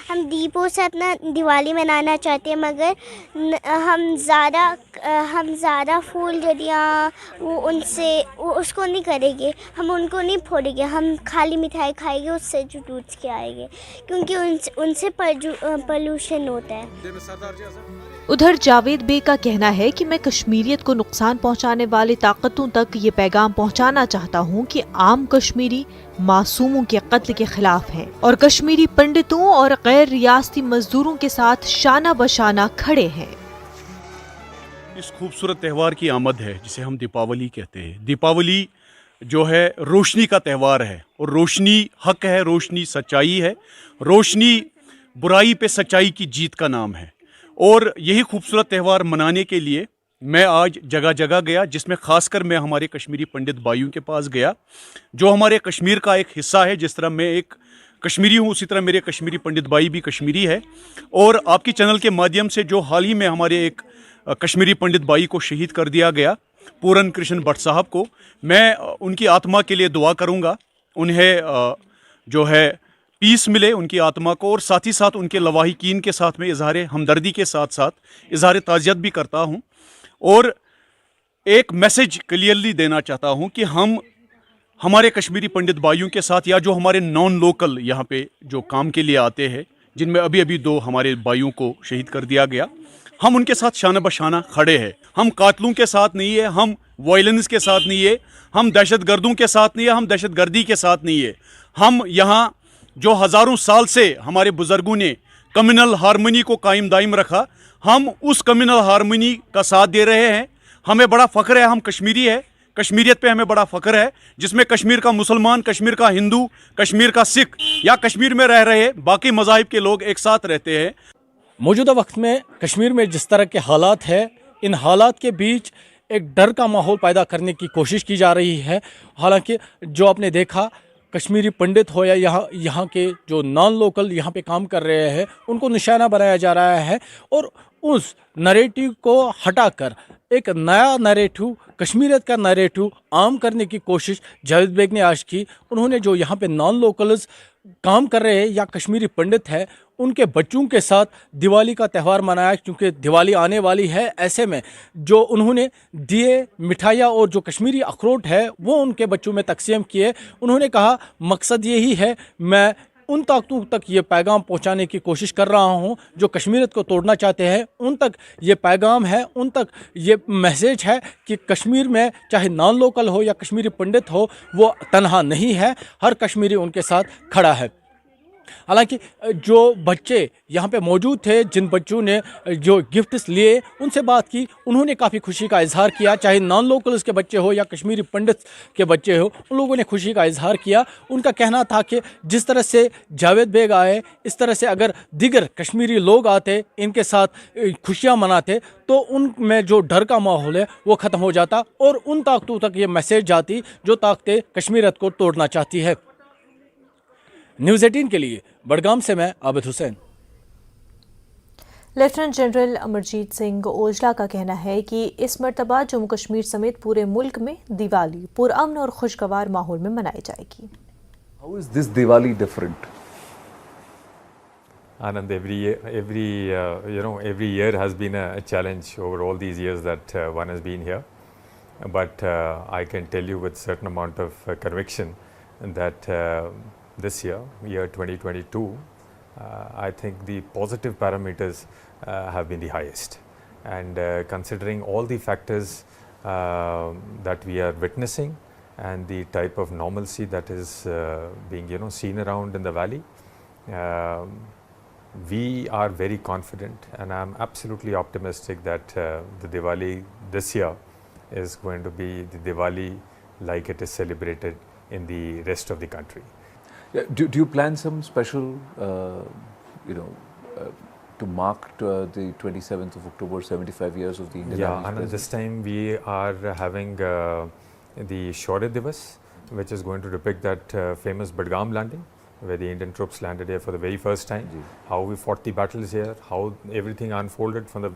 हम दीपों से अपना दिवाली मनाना चाहते हैं, मगर हम ज़्यादा फूल जड़ियाँ उसको नहीं करेंगे, हम उनको नहीं फोड़ेंगे, हम खाली मिठाई खाएंगे, उससे जुटूस के आएंगे, क्योंकि उनसे पोल्यूशन होता है। उधर जावेद बेग का कहना है कि मैं कश्मीरियत को नुकसान पहुंचाने वाली ताकतों तक ये पैगाम पहुंचाना चाहता हूं कि आम कश्मीरी मासूमों के कत्ल के खिलाफ हैं और कश्मीरी पंडितों और गैर रियासती मजदूरों के साथ शाना बशाना खड़े हैं। इस खूबसूरत त्यौहार की आमद है जिसे हम दीपावली कहते हैं। दीपावली जो है रोशनी का त्यौहार है और रोशनी हक है, रोशनी सच्चाई है, रोशनी बुराई पे सच्चाई की जीत का नाम है। और यही खूबसूरत त्यौहार मनाने के लिए मैं आज जगह जगह गया, जिसमें खासकर मैं हमारे कश्मीरी पंडित भाइयों के पास गया जो हमारे कश्मीर का एक हिस्सा है। जिस तरह मैं एक कश्मीरी हूँ, उसी तरह मेरे कश्मीरी पंडित भाई भी कश्मीरी है। और आपकी चैनल के माध्यम से जो हाल ही में हमारे एक कश्मीरी पंडित भाई को शहीद कर दिया गया, पूरन कृष्ण भट्ट साहब को, मैं उनकी आत्मा के लिए दुआ करूँगा, उन्हें जो है पीस मिले उनकी आत्मा को, और साथ ही साथ उनके लवाहिकीन के साथ में इजहार हमदर्दी के साथ साथ इजहार ताज़ियत भी करता हूँ। और एक मैसेज क्लियरली देना चाहता हूँ कि हम हमारे कश्मीरी पंडित भाइयों के साथ, या जो हमारे नॉन लोकल यहाँ पे जो काम के लिए आते हैं, जिनमें अभी अभी 2 हमारे भाइयों को शहीद कर दिया गया, हम उनके साथ शाना बशाना खड़े हैं। हम कातलों के साथ नहीं है, हम वायलेंस के साथ नहीं है, हम दहशतगर्दों के साथ नहीं है, हम दहशतगर्दी के साथ नहीं है। हम यहाँ जो हज़ारों साल से हमारे बुज़ुर्गों ने कम्युनल हारमोनी को कायम दायम रखा, हम उस कम्युनल हारमोनी का साथ दे रहे हैं। हमें बड़ा फ़ख्र है, हम कश्मीरी है, कश्मीरियत पे हमें बड़ा फ़ख्र है, जिसमें कश्मीर का मुसलमान, कश्मीर का हिंदू, कश्मीर का सिख या कश्मीर में रह रहे बाकी मज़ाहिब के लोग एक साथ रहते हैं। मौजूदा वक्त में कश्मीर में जिस तरह के हालात है, इन हालात के बीच एक डर का माहौल पैदा करने की कोशिश की जा रही है। हालांकि जो आपने देखा, कश्मीरी पंडित हो या यहाँ के जो नॉन लोकल यहाँ पे काम कर रहे हैं, उनको निशाना बनाया जा रहा है, और उस नैरेटिव को हटाकर एक नया नैरेटिव, कश्मीरियत का नैरेटिव आम करने की कोशिश जावेद बेग ने आज की। उन्होंने जो यहाँ पे नॉन लोकल्स काम कर रहे हैं या कश्मीरी पंडित है, उनके बच्चों के साथ दिवाली का त्यौहार मनाया, क्योंकि दिवाली आने वाली है। ऐसे में जो उन्होंने दिए, मिठाइयाँ और जो कश्मीरी अखरोट है वो उनके बच्चों में तकसीम किए। उन्होंने कहा मकसद यही है, मैं उन ताकतों तक ये पैगाम पहुंचाने की कोशिश कर रहा हूं जो कश्मीरियत को तोड़ना चाहते हैं, उन तक ये पैगाम है, उन तक ये मैसेज है कि कश्मीर में चाहे नॉन लोकल हो या कश्मीरी पंडित हो, वो तनहा नहीं है, हर कश्मीरी उनके साथ खड़ा है। हालांकि जो बच्चे यहाँ पे मौजूद थे, जिन बच्चों ने जो गिफ्ट्स लिए, उनसे बात की, उन्होंने काफ़ी खुशी का इजहार किया। चाहे नॉन लोकल्स के बच्चे हो या कश्मीरी पंडित के बच्चे हो, उन लोगों ने खुशी का इजहार किया। उनका कहना था कि जिस तरह से जावेद बेग आए, इस तरह से अगर दीगर कश्मीरी लोग आते, इनके साथ खुशियाँ मनाते, तो उनमें जो डर का माहौल है वो ख़त्म हो जाता और उन ताकतों तक ये मैसेज जाती जो ताकतें कश्मीरियत को तोड़ना चाहती है। न्यूज़ 18 के लिए बड़गाम से मैं आबिद हुसैन। लेफ्टिनेंट जनरल अमरजीत सिंह ओजला का कहना है कि इस मर्तबा जम्मू कश्मीर समेत पूरे मुल्क में दिवाली पुरअमन और खुशगवार माहौल में मनाई जाएगी। How is this Diwali different? Anand, every year has been a challenge over all these years that one has been here. But I can tell you with certain amount of conviction that this year 2022, I think the positive parameters have been the highest. And considering all the factors that we are witnessing and the type of normalcy that is being seen around in the valley, we are very confident, and I'm absolutely optimistic that the Diwali this year is going to be the Diwali like it is celebrated in the rest of the country. Do you plan some special, to mark the 27th of October, 75 years of the Indian Army's and presence? this time we are having the Shaurya Divas, which is going to depict that famous Budgam landing, where the Indian troops landed here for the very first time, how we fought the battles here, how everything unfolded from the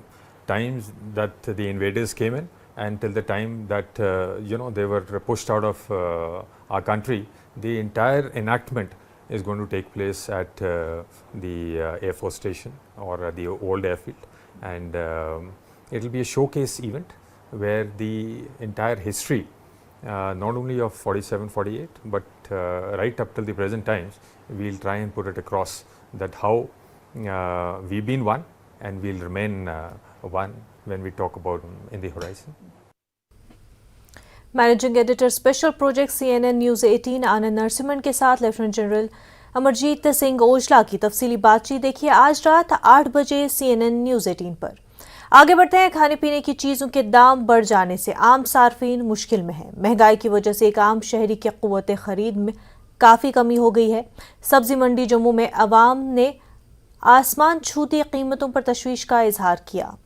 times that the invaders came in until the time that they were pushed out of our country. The entire enactment is going to take place at the Air Force Station or the old airfield, and it will be a showcase event where the entire history, not only of 47-48 but right up till the present times, we'll try and put it across that how we've been one and we'll remain one when we talk about in the horizon. Managing editor special project CNN news 18 आनंद नरसिम्हन के साथ lieutenant general Amarjeet Singh Aujla की तफसीली बातचीत देखिए आज रात 8 बजे CNN news 18 पर। आगे बढ़ते हैं। खाने पीने की चीज़ों के दाम बढ़ जाने से आम सार्फिन मुश्किल में है। महंगाई की वजह से एक आम शहरी की क़ुव्वत ख़रीद में काफ़ी कमी हो गई है। सब्ज़ी मंडी जम्मू में अवाम ने आसमान छूती कीमतों पर तशवीश का इजहार किया।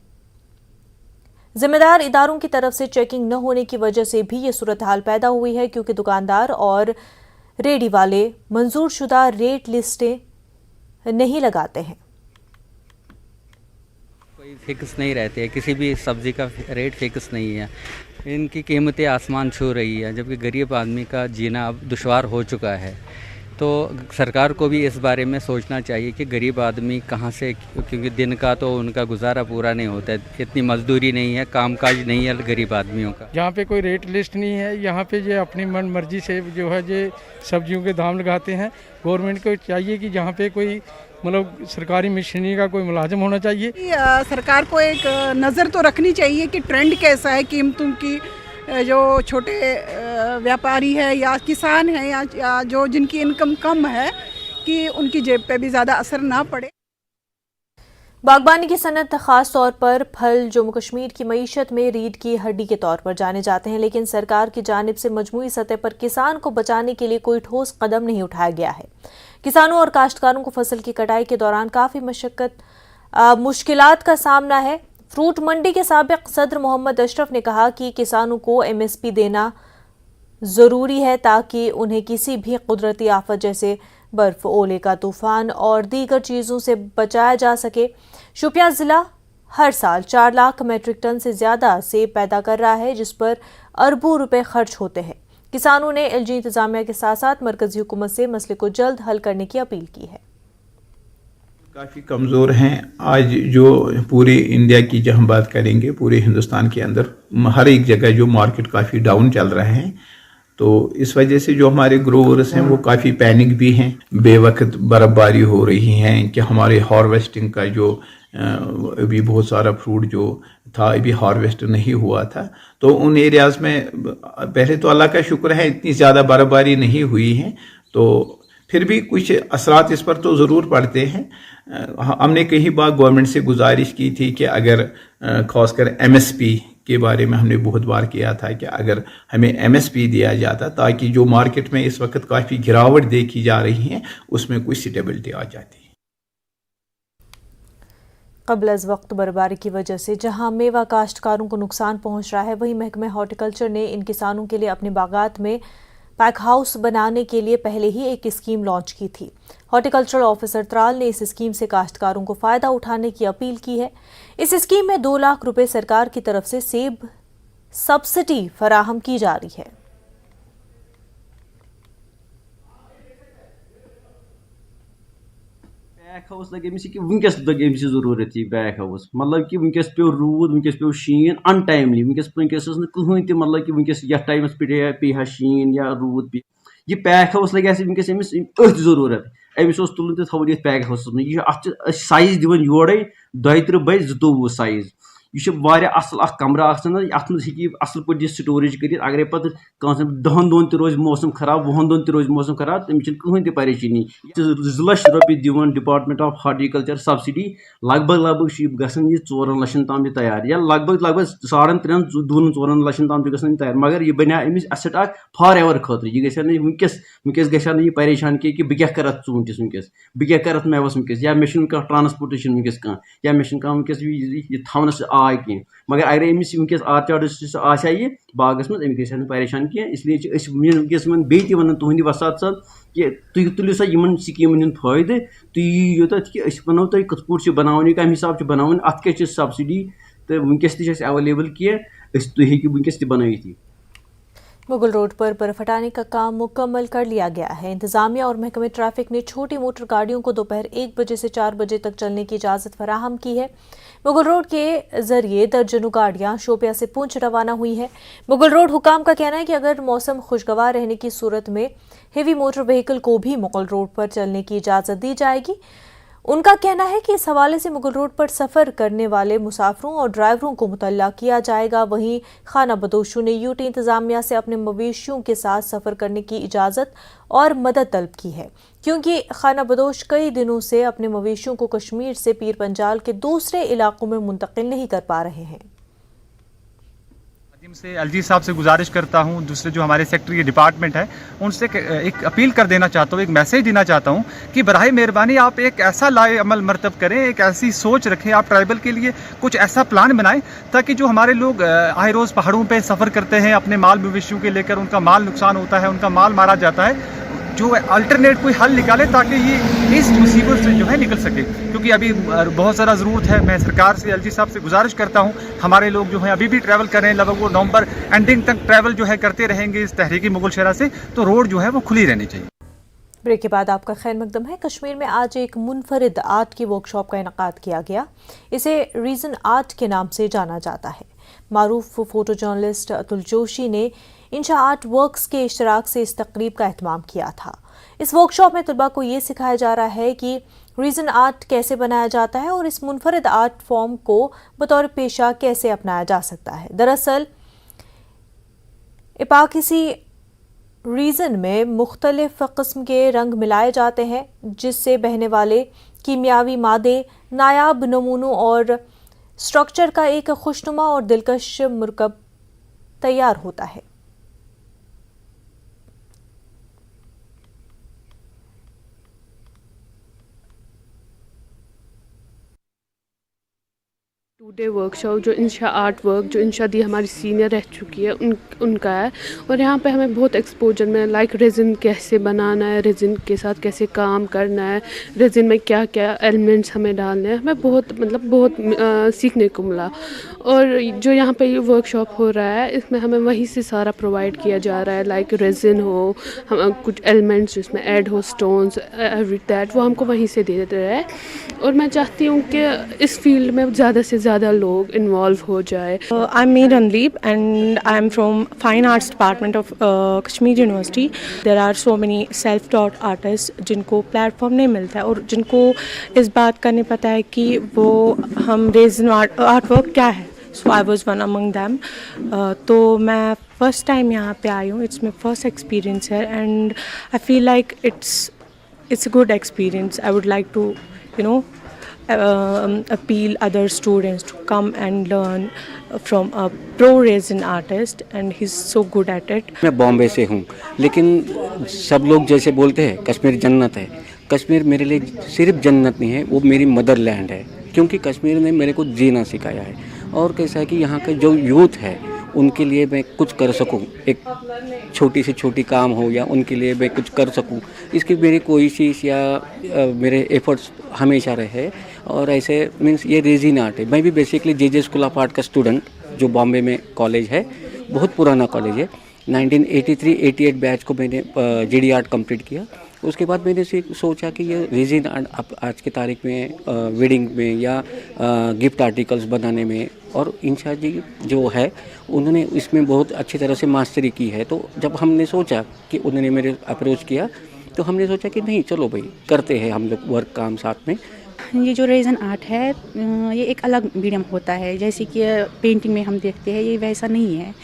जिम्मेदार इदारों की तरफ से चेकिंग न होने की वजह से भी ये सूरत हाल पैदा हुई है, क्योंकि दुकानदार और रेडी वाले मंजूरशुदा रेट लिस्टें नहीं लगाते हैं। कोई फिक्स नहीं रहते है, किसी भी सब्जी का रेट फिक्स नहीं है। इनकी कीमतें आसमान छू रही है, जबकि गरीब आदमी का जीना अब दुश्वार हो चुका है। तो सरकार को भी इस बारे में सोचना चाहिए कि गरीब आदमी कहाँ से, क्योंकि दिन का तो उनका गुजारा पूरा नहीं होता है, इतनी मजदूरी नहीं है, कामकाज नहीं है गरीब आदमियों का। यहाँ पे कोई रेट लिस्ट नहीं है, यहाँ पे ये अपनी मन मर्जी से जो है ये सब्जियों के दाम लगाते हैं। गवर्नमेंट को चाहिए कि यहाँ पे कोई मतलब सरकारी मशीनरी का कोई मुलाजिम होना चाहिए। सरकार को एक नज़र तो रखनी चाहिए कि ट्रेंड कैसा है कीमतों की। जो छोटे व्यापारी है या किसान है या जो जिनकी इनकम कम है कि उनकी जेब पे भी ज़्यादा असर ना पड़े। बागबानी की सनत खास तौर पर फल जम्मू कश्मीर की मईशत में रीढ़ की हड्डी के तौर पर जाने जाते हैं, लेकिन सरकार की जानिब से मजमूई सतह पर किसान को बचाने के लिए कोई ठोस कदम नहीं उठाया गया है। किसानों और काश्तकारों को फसल की कटाई के दौरान काफ़ी मुश्किलात का सामना है। फ्रूट मंडी के साबिक सदर मोहम्मद अशरफ ने कहा कि किसानों को MSP देना ज़रूरी है ताकि उन्हें किसी भी कुदरती आफत जैसे बर्फ, ओले का तूफान और दीगर चीज़ों से बचाया जा सके। शोपियां ज़िला हर साल 4 लाख मीट्रिक टन से ज़्यादा सेब पैदा कर रहा है, जिस पर अरबों रुपए खर्च होते हैं। किसानों ने LG इंतजामिया के साथ साथ मरकजी हुकूमत से मसले को जल्द हल करने की अपील की है। काफ़ी कमज़ोर हैं आज जो पूरे इंडिया की जब हम बात करेंगे, पूरे हिंदुस्तान के अंदर हर एक जगह जो मार्केट काफ़ी डाउन चल रहे हैं। तो इस वजह से जो हमारे ग्रोवर्स हैं वो काफ़ी पैनिक भी हैं। बेवक्त बर्फबारी हो रही हैं कि हमारे हार्वेस्टिंग का जो अभी बहुत सारा फ्रूट जो था अभी हार्वेस्ट नहीं हुआ था। तो उन एरियाज़ में पहले तो अल्लाह का शुक्र है इतनी ज़्यादा बर्फबारी नहीं हुई है, तो फिर भी कुछ असरात इस पर तो ज़रूर पड़ते हैं। हमने कई बार गवर्नमेंट से गुजारिश की थी कि अगर खासकर MSP के बारे में हमने बहुत बार किया था कि अगर हमें MSP दिया जाता ताकि जो मार्केट में इस वक्त काफ़ी गिरावट देखी जा रही है उसमें कुछ स्टेबिलिटी आ जाती। कबल अज़ वक्त बर्फबारी की वजह से जहां मेवा काश्तकारों को नुकसान पहुंच रहा है, वहीं महकमा हॉर्टिकल्चर ने इन किसानों के लिए अपने बागात में पैक हाउस बनाने के लिए पहले ही एक स्कीम लॉन्च की थी। हॉर्टिकल्चरल ऑफिसर त्राल ने इस स्कीम से काश्तकारों को फायदा उठाने की अपील की है। इस स्कीम में 2 लाख रुपए सरकार की तरफ से सेब सब्सिडी फराहम की जा रही है। बैक हाउस लगे कि वनकस लगे जरूरत यह बैक हाउस, मतलब कि वनकस पे रूद, वनकस पे शीन अनटाइमली, वनकस कहीं तक मतलब कि वनकस यह टाइमस पे हा शीन या रूद पे यह पैक हाउस लगे वनकस अमिस अथ जरूरत। अमिस तुलन तो थवन पैक हाउस यह साइज दिवन योड़े 32 बाय 22 साइज। यह असल कमरा अत असल पे स्टोरेज कर अगर पे 10 दोन रोज मौसम खराब 20 दोन रोज मौसम खराब तमिस कहीं परेशानी। 2 लाख रुपये दिवन डिपार्टमेंट ऑफ हॉर्टिकल्चर सब्सिडी लगभग गसन यह 4 लक्षन ताम तैयार या लगभग 3.5-4 लक्षन ताम तैयार, मगर यह बना अमिस एसेट फॉर एवर खतर। यह वनकस गया यह परेशान कि बह क्या कर ूंटिस वनकस, बह क्या कर मेवस वनकस, या मे ट्रांसपोर्टेशन वनकस कह, या मे वनकस यह थवनस आय कह, मगर अगर अमिस वनकस आर्चार्ड आए बागस मज अमिस गई परेशान कह। इसलिए वनकस बे तुहंद वसात साहब कि तुम तुलियो सा इन स्कीमन हूँ फायदे, तुम योत कि वनो तुम कत पे बनावन कम हिसाब बना अत क्या सब्सिडी तो वनकस अवेलेबल कह तुम हेकि वनकस बनवित। मुगल रोड पर बर्फ हटाने का काम मुकम्मल कर लिया गया है। इंतजामिया और महकमे ट्रैफिक ने छोटी मोटर गाड़ियों को दोपहर 1 बजे से 4 बजे तक चलने की इजाज़त फराहम की है। मुगल रोड के जरिए दर्जनों गाड़ियां शोपियां से पूंछ रवाना हुई है। मुगल रोड हुकाम का कहना है कि अगर मौसम खुशगवार रहने की सूरत में हेवी मोटर व्हीकल को भी मुगल रोड पर चलने की इजाज़त दी जाएगी। उनका कहना है कि इस हवाले से मुगल रोड पर सफ़र करने वाले मुसाफिरों और ड्राइवरों को मुतल्ला किया जाएगा। वहीं खाना बदोशों ने यूटी इंतज़ामिया से अपने मवेशियों के साथ सफ़र करने की इजाज़त और मदद तलब की है, क्योंकि खाना बदोश कई दिनों से अपने मवेशियों को कश्मीर से पीर पंजाल के दूसरे इलाकों में मुंतकिल नहीं कर पा रहे हैं। से LG साहब से गुजारिश करता हूं, दूसरे जो हमारे सेक्टर के डिपार्टमेंट है उनसे एक अपील कर देना चाहता हूं, एक मैसेज देना चाहता हूं कि बराए मेहरबानी आप एक ऐसा लाए अमल मरतब करें, एक ऐसी सोच रखें, आप ट्राइबल के लिए कुछ ऐसा प्लान बनाएं ताकि जो हमारे लोग आए रोज़ पहाड़ों पे सफ़र करते हैं अपने माल मवेशियों के लेकर, उनका माल नुकसान होता है, उनका माल मारा जाता है, जो अल्टरनेट कोई हल निकाले ताकि ये इस मुसीबत से जो है निकल सके, क्योंकि अभी बहुत ज़्यादा ज़रूरत है। मैं सरकार से, एलजी साहब से गुजारिश करता हूँ, हमारे लोग जो हैं अभी भी ट्रैवल कर रहे हैं, लगभग वो नवंबर एंडिंग तक ट्रैवल जो है करते रहेंगे इस तहरीकी मुगल शहरा से, तो रोड जो है वो खुली रहनी चाहिए। ब्रेक के बाद आपका खैर मकदम है। कश्मीर में आज एक मुनफरिद आर्ट की वर्कशॉप का इनकाद किया गया। इसे रीजन आर्ट के नाम से जाना जाता है। मारूफ फोटो जर्नलिस्ट अतुल जोशी ने इंशा आर्ट वर्क्स के इश्तराक से इस तकरीब का एहतमाम किया था। इस वर्कशॉप में तलबा को ये सिखाया जा रहा है कि रीजन आर्ट कैसे बनाया जाता है और इस मुनफरिद आर्ट फॉर्म को बतौर पेशा कैसे अपनाया जा सकता है। दरअसल इपाकिसी रीजन में मुख्तलिफ किस्म के रंग मिलाए जाते हैं, जिससे बहने वाले कीमियावी मादे नायाब नमूनों और स्ट्रक्चर का एक खुशनुमा और दिलकश मुरकब तैयार होता है। टू-डे वर्कशॉप जो इंशा आर्ट वर्क जो इंशा दी हमारी सीनियर रह चुकी है उनका है, और यहाँ पे हमें बहुत एक्सपोजर में लाइक रेजिन कैसे बनाना है, रेजिन के साथ कैसे काम करना है, रेजिन में क्या क्या एलिमेंट्स हमें डालने हैं, हमें बहुत सीखने को मिला। और जो यहाँ पे ये वर्कशॉप हो रहा है इसमें हमें वहीं से सारा प्रोवाइड किया जा रहा है, लाइक रेजिन हो, हम कुछ एलिमेंट्स जिसमें ऐड हो, स्टोन्स एवरी दैट, वो हमको वहीं से दे रहा है। और मैं चाहती हूँ कि इस फील्ड में ज़्यादा से ज़्यादा लोग इन्वॉल्व हो जाए। I am Mir Andleeb and I am from fine arts department of Kashmir university. There are so many self taught artist जिनको प्लेटफॉर्म नहीं मिलता है और जिनको इस बात का नहीं पता है कि वो हम रेजिन आर्ट वर्क क्या है। So I was one among them. तो मैं फर्स्ट टाइम यहाँ पे आई हूँ, इट्स माई फर्स्ट एक्सपीरियंस है and I feel like it's a good experience. I would like to, appeal other students to come and learn from a pro resin artist and he's so good at it. मैं बॉम्बे से हूँ, लेकिन सब लोग जैसे बोलते हैं कश्मीर जन्नत है। कश्मीर मेरे लिए सिर्फ जन्नत नहीं है, वो मेरी मदरलैंड है, क्योंकि कश्मीर ने मेरे को जीना सिखाया है। और कैसा है कि यहाँ के जो यूथ है उनके लिए मैं कुछ कर सकूं, एक छोटी से छोटी काम हो या उनके लिए मैं कुछ कर सकूं, इसकी मेरी कोशिश या मेरे एफर्ट्स हमेशा रहे। और ऐसे मीन्स ये रेजिन आर्ट है। मैं भी basically J school of art का स्टूडेंट, जो बॉम्बे में कॉलेज है, बहुत पुराना कॉलेज है। 1983-88 बैच को मैंने जेडी आर्ट कंप्लीट किया। उसके बाद मैंने सोचा कि ये रेजिन आर्ट आज की तारीख में वेडिंग में या गिफ्ट आर्टिकल्स बनाने में, और इंशा जी जो है उन्होंने इसमें बहुत अच्छी तरह से मास्टरी की है। तो जब हमने सोचा कि उन्होंने मेरे अप्रोच किया तो हमने सोचा कि नहीं चलो भाई करते हैं हम लोग वर्क काम साथ में। ये जो रेजिन आर्ट है ये एक अलग मीडियम होता है, जैसे कि पेंटिंग में हम देखते हैं, ये वैसा नहीं है।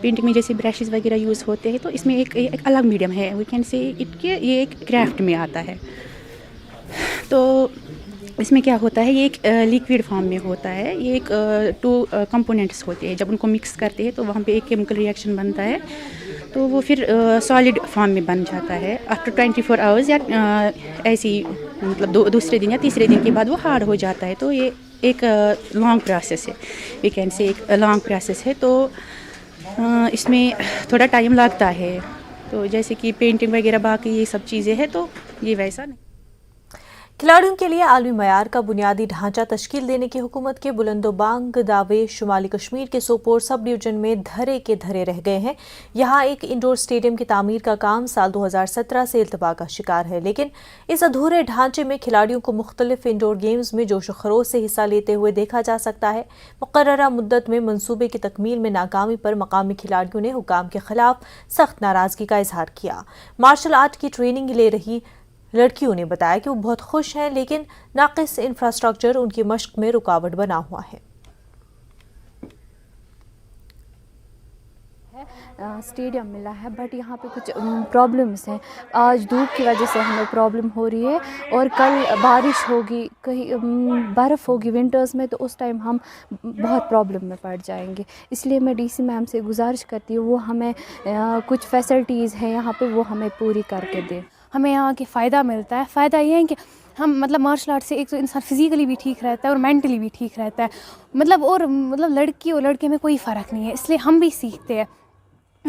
पेंटिंग में जैसे ब्रशेस वगैरह यूज़ होते हैं, तो इसमें एक अलग मीडियम है, वी कैन से इट के ये एक क्राफ्ट में आता है। तो इसमें क्या होता है, ये एक लिक्विड फॉर्म में होता है। ये एक 2 कंपोनेंट्स होते हैं, जब उनको मिक्स करते हैं तो वहाँ पे एक केमिकल रिएक्शन बनता है, तो वो फिर सॉलिड फॉर्म में बन जाता है। आफ्टर 24 आवर्स या ऐसी मतलब दूसरे दिन या तीसरे दिन के बाद वो हार्ड हो जाता है। तो ये एक लॉन्ग प्रोसेस है, वी कैन से एक लॉन्ग प्रोसेस है। तो इसमें थोड़ा टाइम लगता है, तो जैसे कि पेंटिंग वगैरह बाकी ये सब चीज़ें हैं, तो ये वैसा नहीं। खिलाड़ियों के लिए आलमी मयार का बुनियादी ढांचा तश्कील देने की हुकूमत के बुलंदोबांग दावे शुमाली कश्मीर के सोपोर सब डिवीजन में धरे के धरे रह गए हैं। यहाँ एक इंडोर स्टेडियम की तामीर का काम साल 2017 से इल्तबा का शिकार है, लेकिन इस अधूरे ढांचे में खिलाड़ियों को मुख्तलिफ इंडोर गेम्स में जोश खरोश से हिस्सा लेते हुए देखा जा सकता है। मुकर्ररा मुद्दत में मनसूबे की तकमील में नाकामी पर मकामी खिलाड़ियों ने हुकाम के खिलाफ सख्त नाराजगी का इजहार किया। मार्शल आर्ट की ट्रेनिंग ले रही लड़कियों ने बताया कि वो बहुत खुश हैं, लेकिन नाक़िस इंफ्रास्ट्रक्चर उनकी मश्क में रुकावट बना हुआ है। स्टेडियम मिला है, बट यहाँ पे कुछ प्रॉब्लम्स हैं। आज धूप की वजह से हमें प्रॉब्लम हो रही है, और कल बारिश होगी, कहीं बर्फ़ होगी विंटर्स में, तो उस टाइम हम बहुत प्रॉब्लम में पड़ जाएंगे। इसलिए मैं डीसी मैम से गुजारिश करती हूँ वो हमें कुछ फैसिलिटीज़ हैं यहाँ पे वो हमें पूरी करके दें। हमें यहाँ के फ़ायदा मिलता है। फ़ायदा ये है कि हम मतलब मार्शल आर्ट से एक तो इंसान फिज़िकली भी ठीक रहता है और मेंटली भी ठीक रहता है, मतलब लड़की और लड़के में कोई फ़र्क नहीं है, इसलिए हम भी सीखते हैं।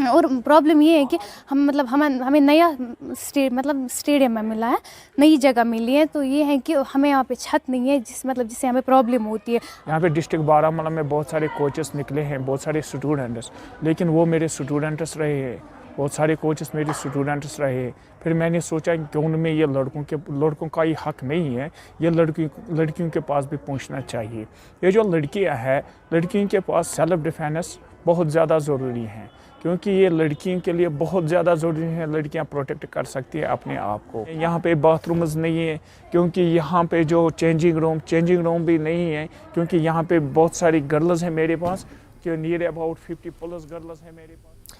और प्रॉब्लम ये है कि हमें नया स्टेडियम में मिला है, नई जगह मिली है, तो ये है कि हमें यहाँ पे छत नहीं है जिससे हमें प्रॉब्लम होती है। यहाँ पे डिस्ट्रिक्ट बारामूला में बहुत सारे कोचेस निकले हैं, बहुत सारे स्टूडेंट्स, लेकिन वो मेरे स्टूडेंट्स रहे हैं, बहुत सारे कोचेस मेरे स्टूडेंट्स रहे। फिर मैंने सोचा कि उनमें ये लड़कों का ये हक नहीं है, ये लड़कियों के पास भी पहुँचना चाहिए। ये जो लड़कियाँ हैं, लड़कियों के पास सेल्फ डिफेंस बहुत ज़्यादा ज़रूरी है, क्योंकि ये लड़कियों के लिए बहुत ज़्यादा ज़रूरी है। लड़कियां प्रोटेक्ट कर सकती है अपने आप को। यहाँ पे बाथरूम्स नहीं है, क्योंकि यहाँ पे जो चेंजिंग रूम भी नहीं है, क्योंकि यहाँ पे बहुत सारी गर्ल्स हैं मेरे पास, कि नियर अबाउट 50+ गर्ल्स हैं मेरे पास।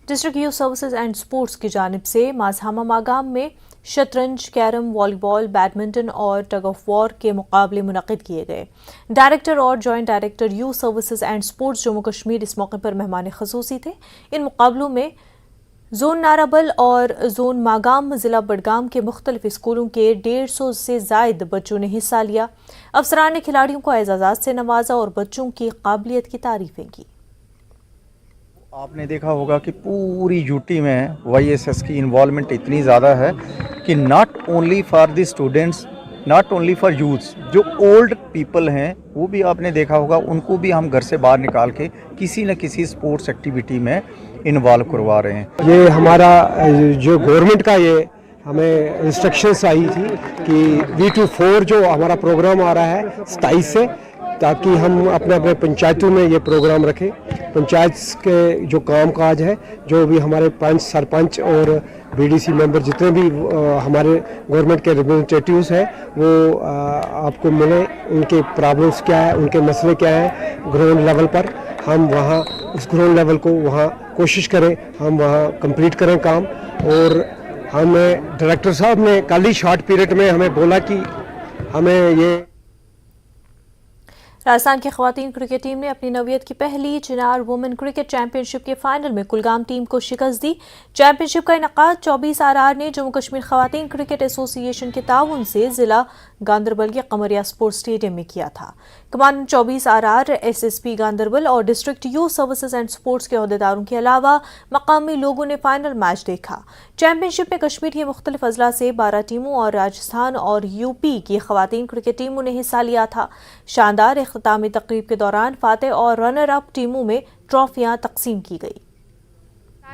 District youth services and sports की जानिब से माज़हामा मागाम में शतरंज, कैरम, वॉलीबॉल, बैडमिंटन और टग ऑफ वॉर के मुकाबले मुनक़िद किए गए। डायरेक्टर और joint director youth services and sports Jammu Kashmir इस मौके पर मेहमान ख़ुसूसी थे। इन मुकाबलों में जोन नाराबल और जोन मागाम ज़िला बडगाम के मुख्तलिफ स्कूलों के 150 से ज़ायद बच्चों ने हिस्सा लिया। अफसरान ने खिलाड़ियों को एजाज़ात से नवाजा और बच्चों की काबिलियत की तारीफ़ें की। आपने देखा होगा कि पूरी यूटी में YSS की इन्वॉल्वमेंट इतनी ज़्यादा है कि not only for the students, not only for youths, जो ओल्ड पीपल हैं वो भी आपने देखा होगा, उनको भी हम घर से बाहर निकाल के किसी न किसी स्पोर्ट्स एक्टिविटी में इन्वॉल्व करवा रहे हैं। ये हमारा जो गवर्नमेंट का ये हमें इंस्ट्रक्शंस आई थी कि V24 जो हमारा प्रोग्राम आ रहा है 27 से, ताकि हम अपने अपने पंचायतों में ये प्रोग्राम रखें। पंचायत के जो काम काज है, जो भी हमारे पंच, सरपंच और BDC मेंबर जितने भी हमारे गवर्नमेंट के रिप्रेजेंटेटिव्स हैं, वो आपको मिले, उनके प्रॉब्लम्स क्या है, उनके मसले क्या हैं ग्राउंड लेवल पर। हम वहाँ उस ग्राउंड लेवल को वहाँ कोशिश करें, हम वहाँ कंप्लीट करें काम। और हमें डायरेक्टर साहब ने कल ही शॉर्ट पीरियड में हमें बोला कि हमें ये राजस्थान की खवातीन क्रिकेट टीम ने अपनी नौयत की पहली चिनार वुमेन क्रिकेट चैंपियनशिप के फाइनल में कुलगाम टीम को शिकस्त दी। चैंपियनशिप का इनेकाद 24 RR ने जम्मू कश्मीर खवातीन क्रिकेट एसोसिएशन के ताउन से जिला गांदरबल के कमरिया स्पोर्ट्स स्टेडियम में किया था। कमान 24 RR SSP गांदरबल और district youth services and sports के अहदेदारों के अलावा मकामी लोगों ने फाइनल मैच देखा। चैंपियनशिप में कश्मीर के मुख्तलिफ अजला से 12 टीमों और राजस्थान और UP की खवातीन क्रिकेट टीमों ने हिस्सा लिया था। शानदार इख्तितामी तकरीब के दौरान फातेह और रनर अप टीमों में ट्रॉफियां तकसीम की गई।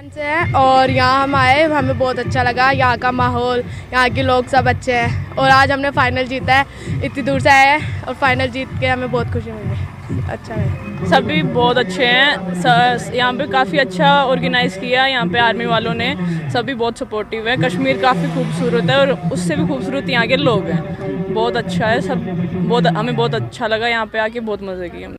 से है और यहाँ हम आए, हमें बहुत अच्छा लगा। यहाँ का माहौल, यहाँ के लोग सब अच्छे हैं और आज हमने फाइनल जीता है। इतनी दूर से आए हैं और फाइनल जीत के हमें बहुत खुशी मिली। अच्छा है, सभी बहुत अच्छे हैं। यहाँ पे काफ़ी अच्छा ऑर्गेनाइज़ किया, यहाँ पे आर्मी वालों ने, सभी बहुत सपोर्टिव है। कश्मीर काफ़ी खूबसूरत है और उससे भी खूबसूरत यहाँ के लोग हैं। बहुत अच्छा है सब, हमें बहुत अच्छा लगा यहाँ पे आके, बहुत मज़े किए।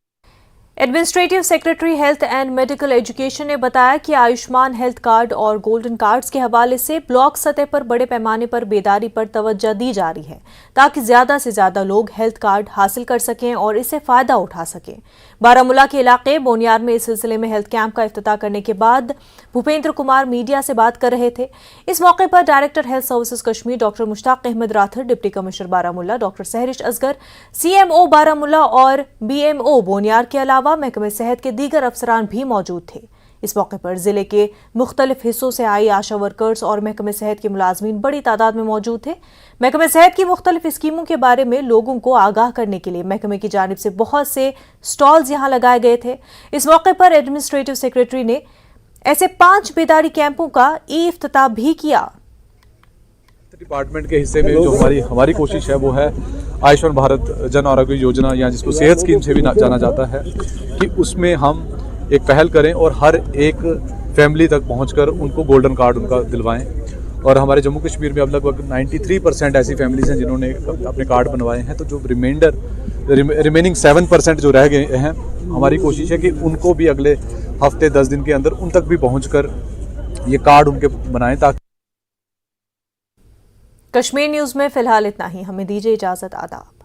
Administrative secretary health and medical education ने बताया कि आयुष्मान हेल्थ कार्ड और गोल्डन कार्ड्स के हवाले से ब्लॉक सतह पर बड़े पैमाने पर बेदारी पर तवज्जो दी जा रही है, ताकि ज्यादा से ज्यादा लोग हेल्थ कार्ड हासिल कर सकें और इससे फायदा उठा सकें। बारामूला के इलाके बोनियार में इस सिलसिले में हेल्थ कैंप का इफ्तिताह करने के बाद भूपेंद्र कुमार मीडिया से बात कर रहे थे। इस मौके पर director health services Kashmir doctor Mushtaq Ahmad Rather, deputy commissioner Baramulla doctor Sahrish Asghar, CMO Baramulla और BMO बोनियार के अलावा महकमे सेहत के दीगर अफसरान भी मौजूद थे। इस मौके पर जिले के मुख्तलिफ हिस्सों से आई आशा वर्कर्स और महकमे सेहत के मुलाजमीन बड़ी तादाद में मौजूद थे। महकमे सेहत की मुख्तलिफ स्कीमों के बारे में लोगों को आगाह करने के लिए महकमे की जानिब से बहुत से स्टॉल्स यहाँ लगाए गए थे। इस मौके पर एडमिनिस्ट्रेटिव सेक्रेटरी ने ऐसे 5 बेदारी कैंपों का इफ्तिताह भी किया। डिपार्टमेंट के हिस्से में जो हमारी कोशिश है वो है आयुष्मान भारत जन आरोग्य योजना, या जिसको सेहत स्कीम से भी जाना जाता है, कि उसमें हम एक पहल करें और हर एक फैमिली तक पहुंचकर उनको गोल्डन कार्ड उनका दिलवाएं। और हमारे जम्मू कश्मीर में अब लगभग 93% ऐसी फैमिलीज हैं जिन्होंने अपने कार्ड बनवाए हैं। तो जो रिमेनिंग 7% जो रह गए हैं, हमारी कोशिश है कि उनको भी अगले हफ्ते 10 दिन के अंदर उन तक भी पहुँच ये कार्ड उनके बनाएं। ताकि कश्मीर न्यूज़ में फिलहाल इतना ही, हमें दीजिए इजाज़त। आदाब।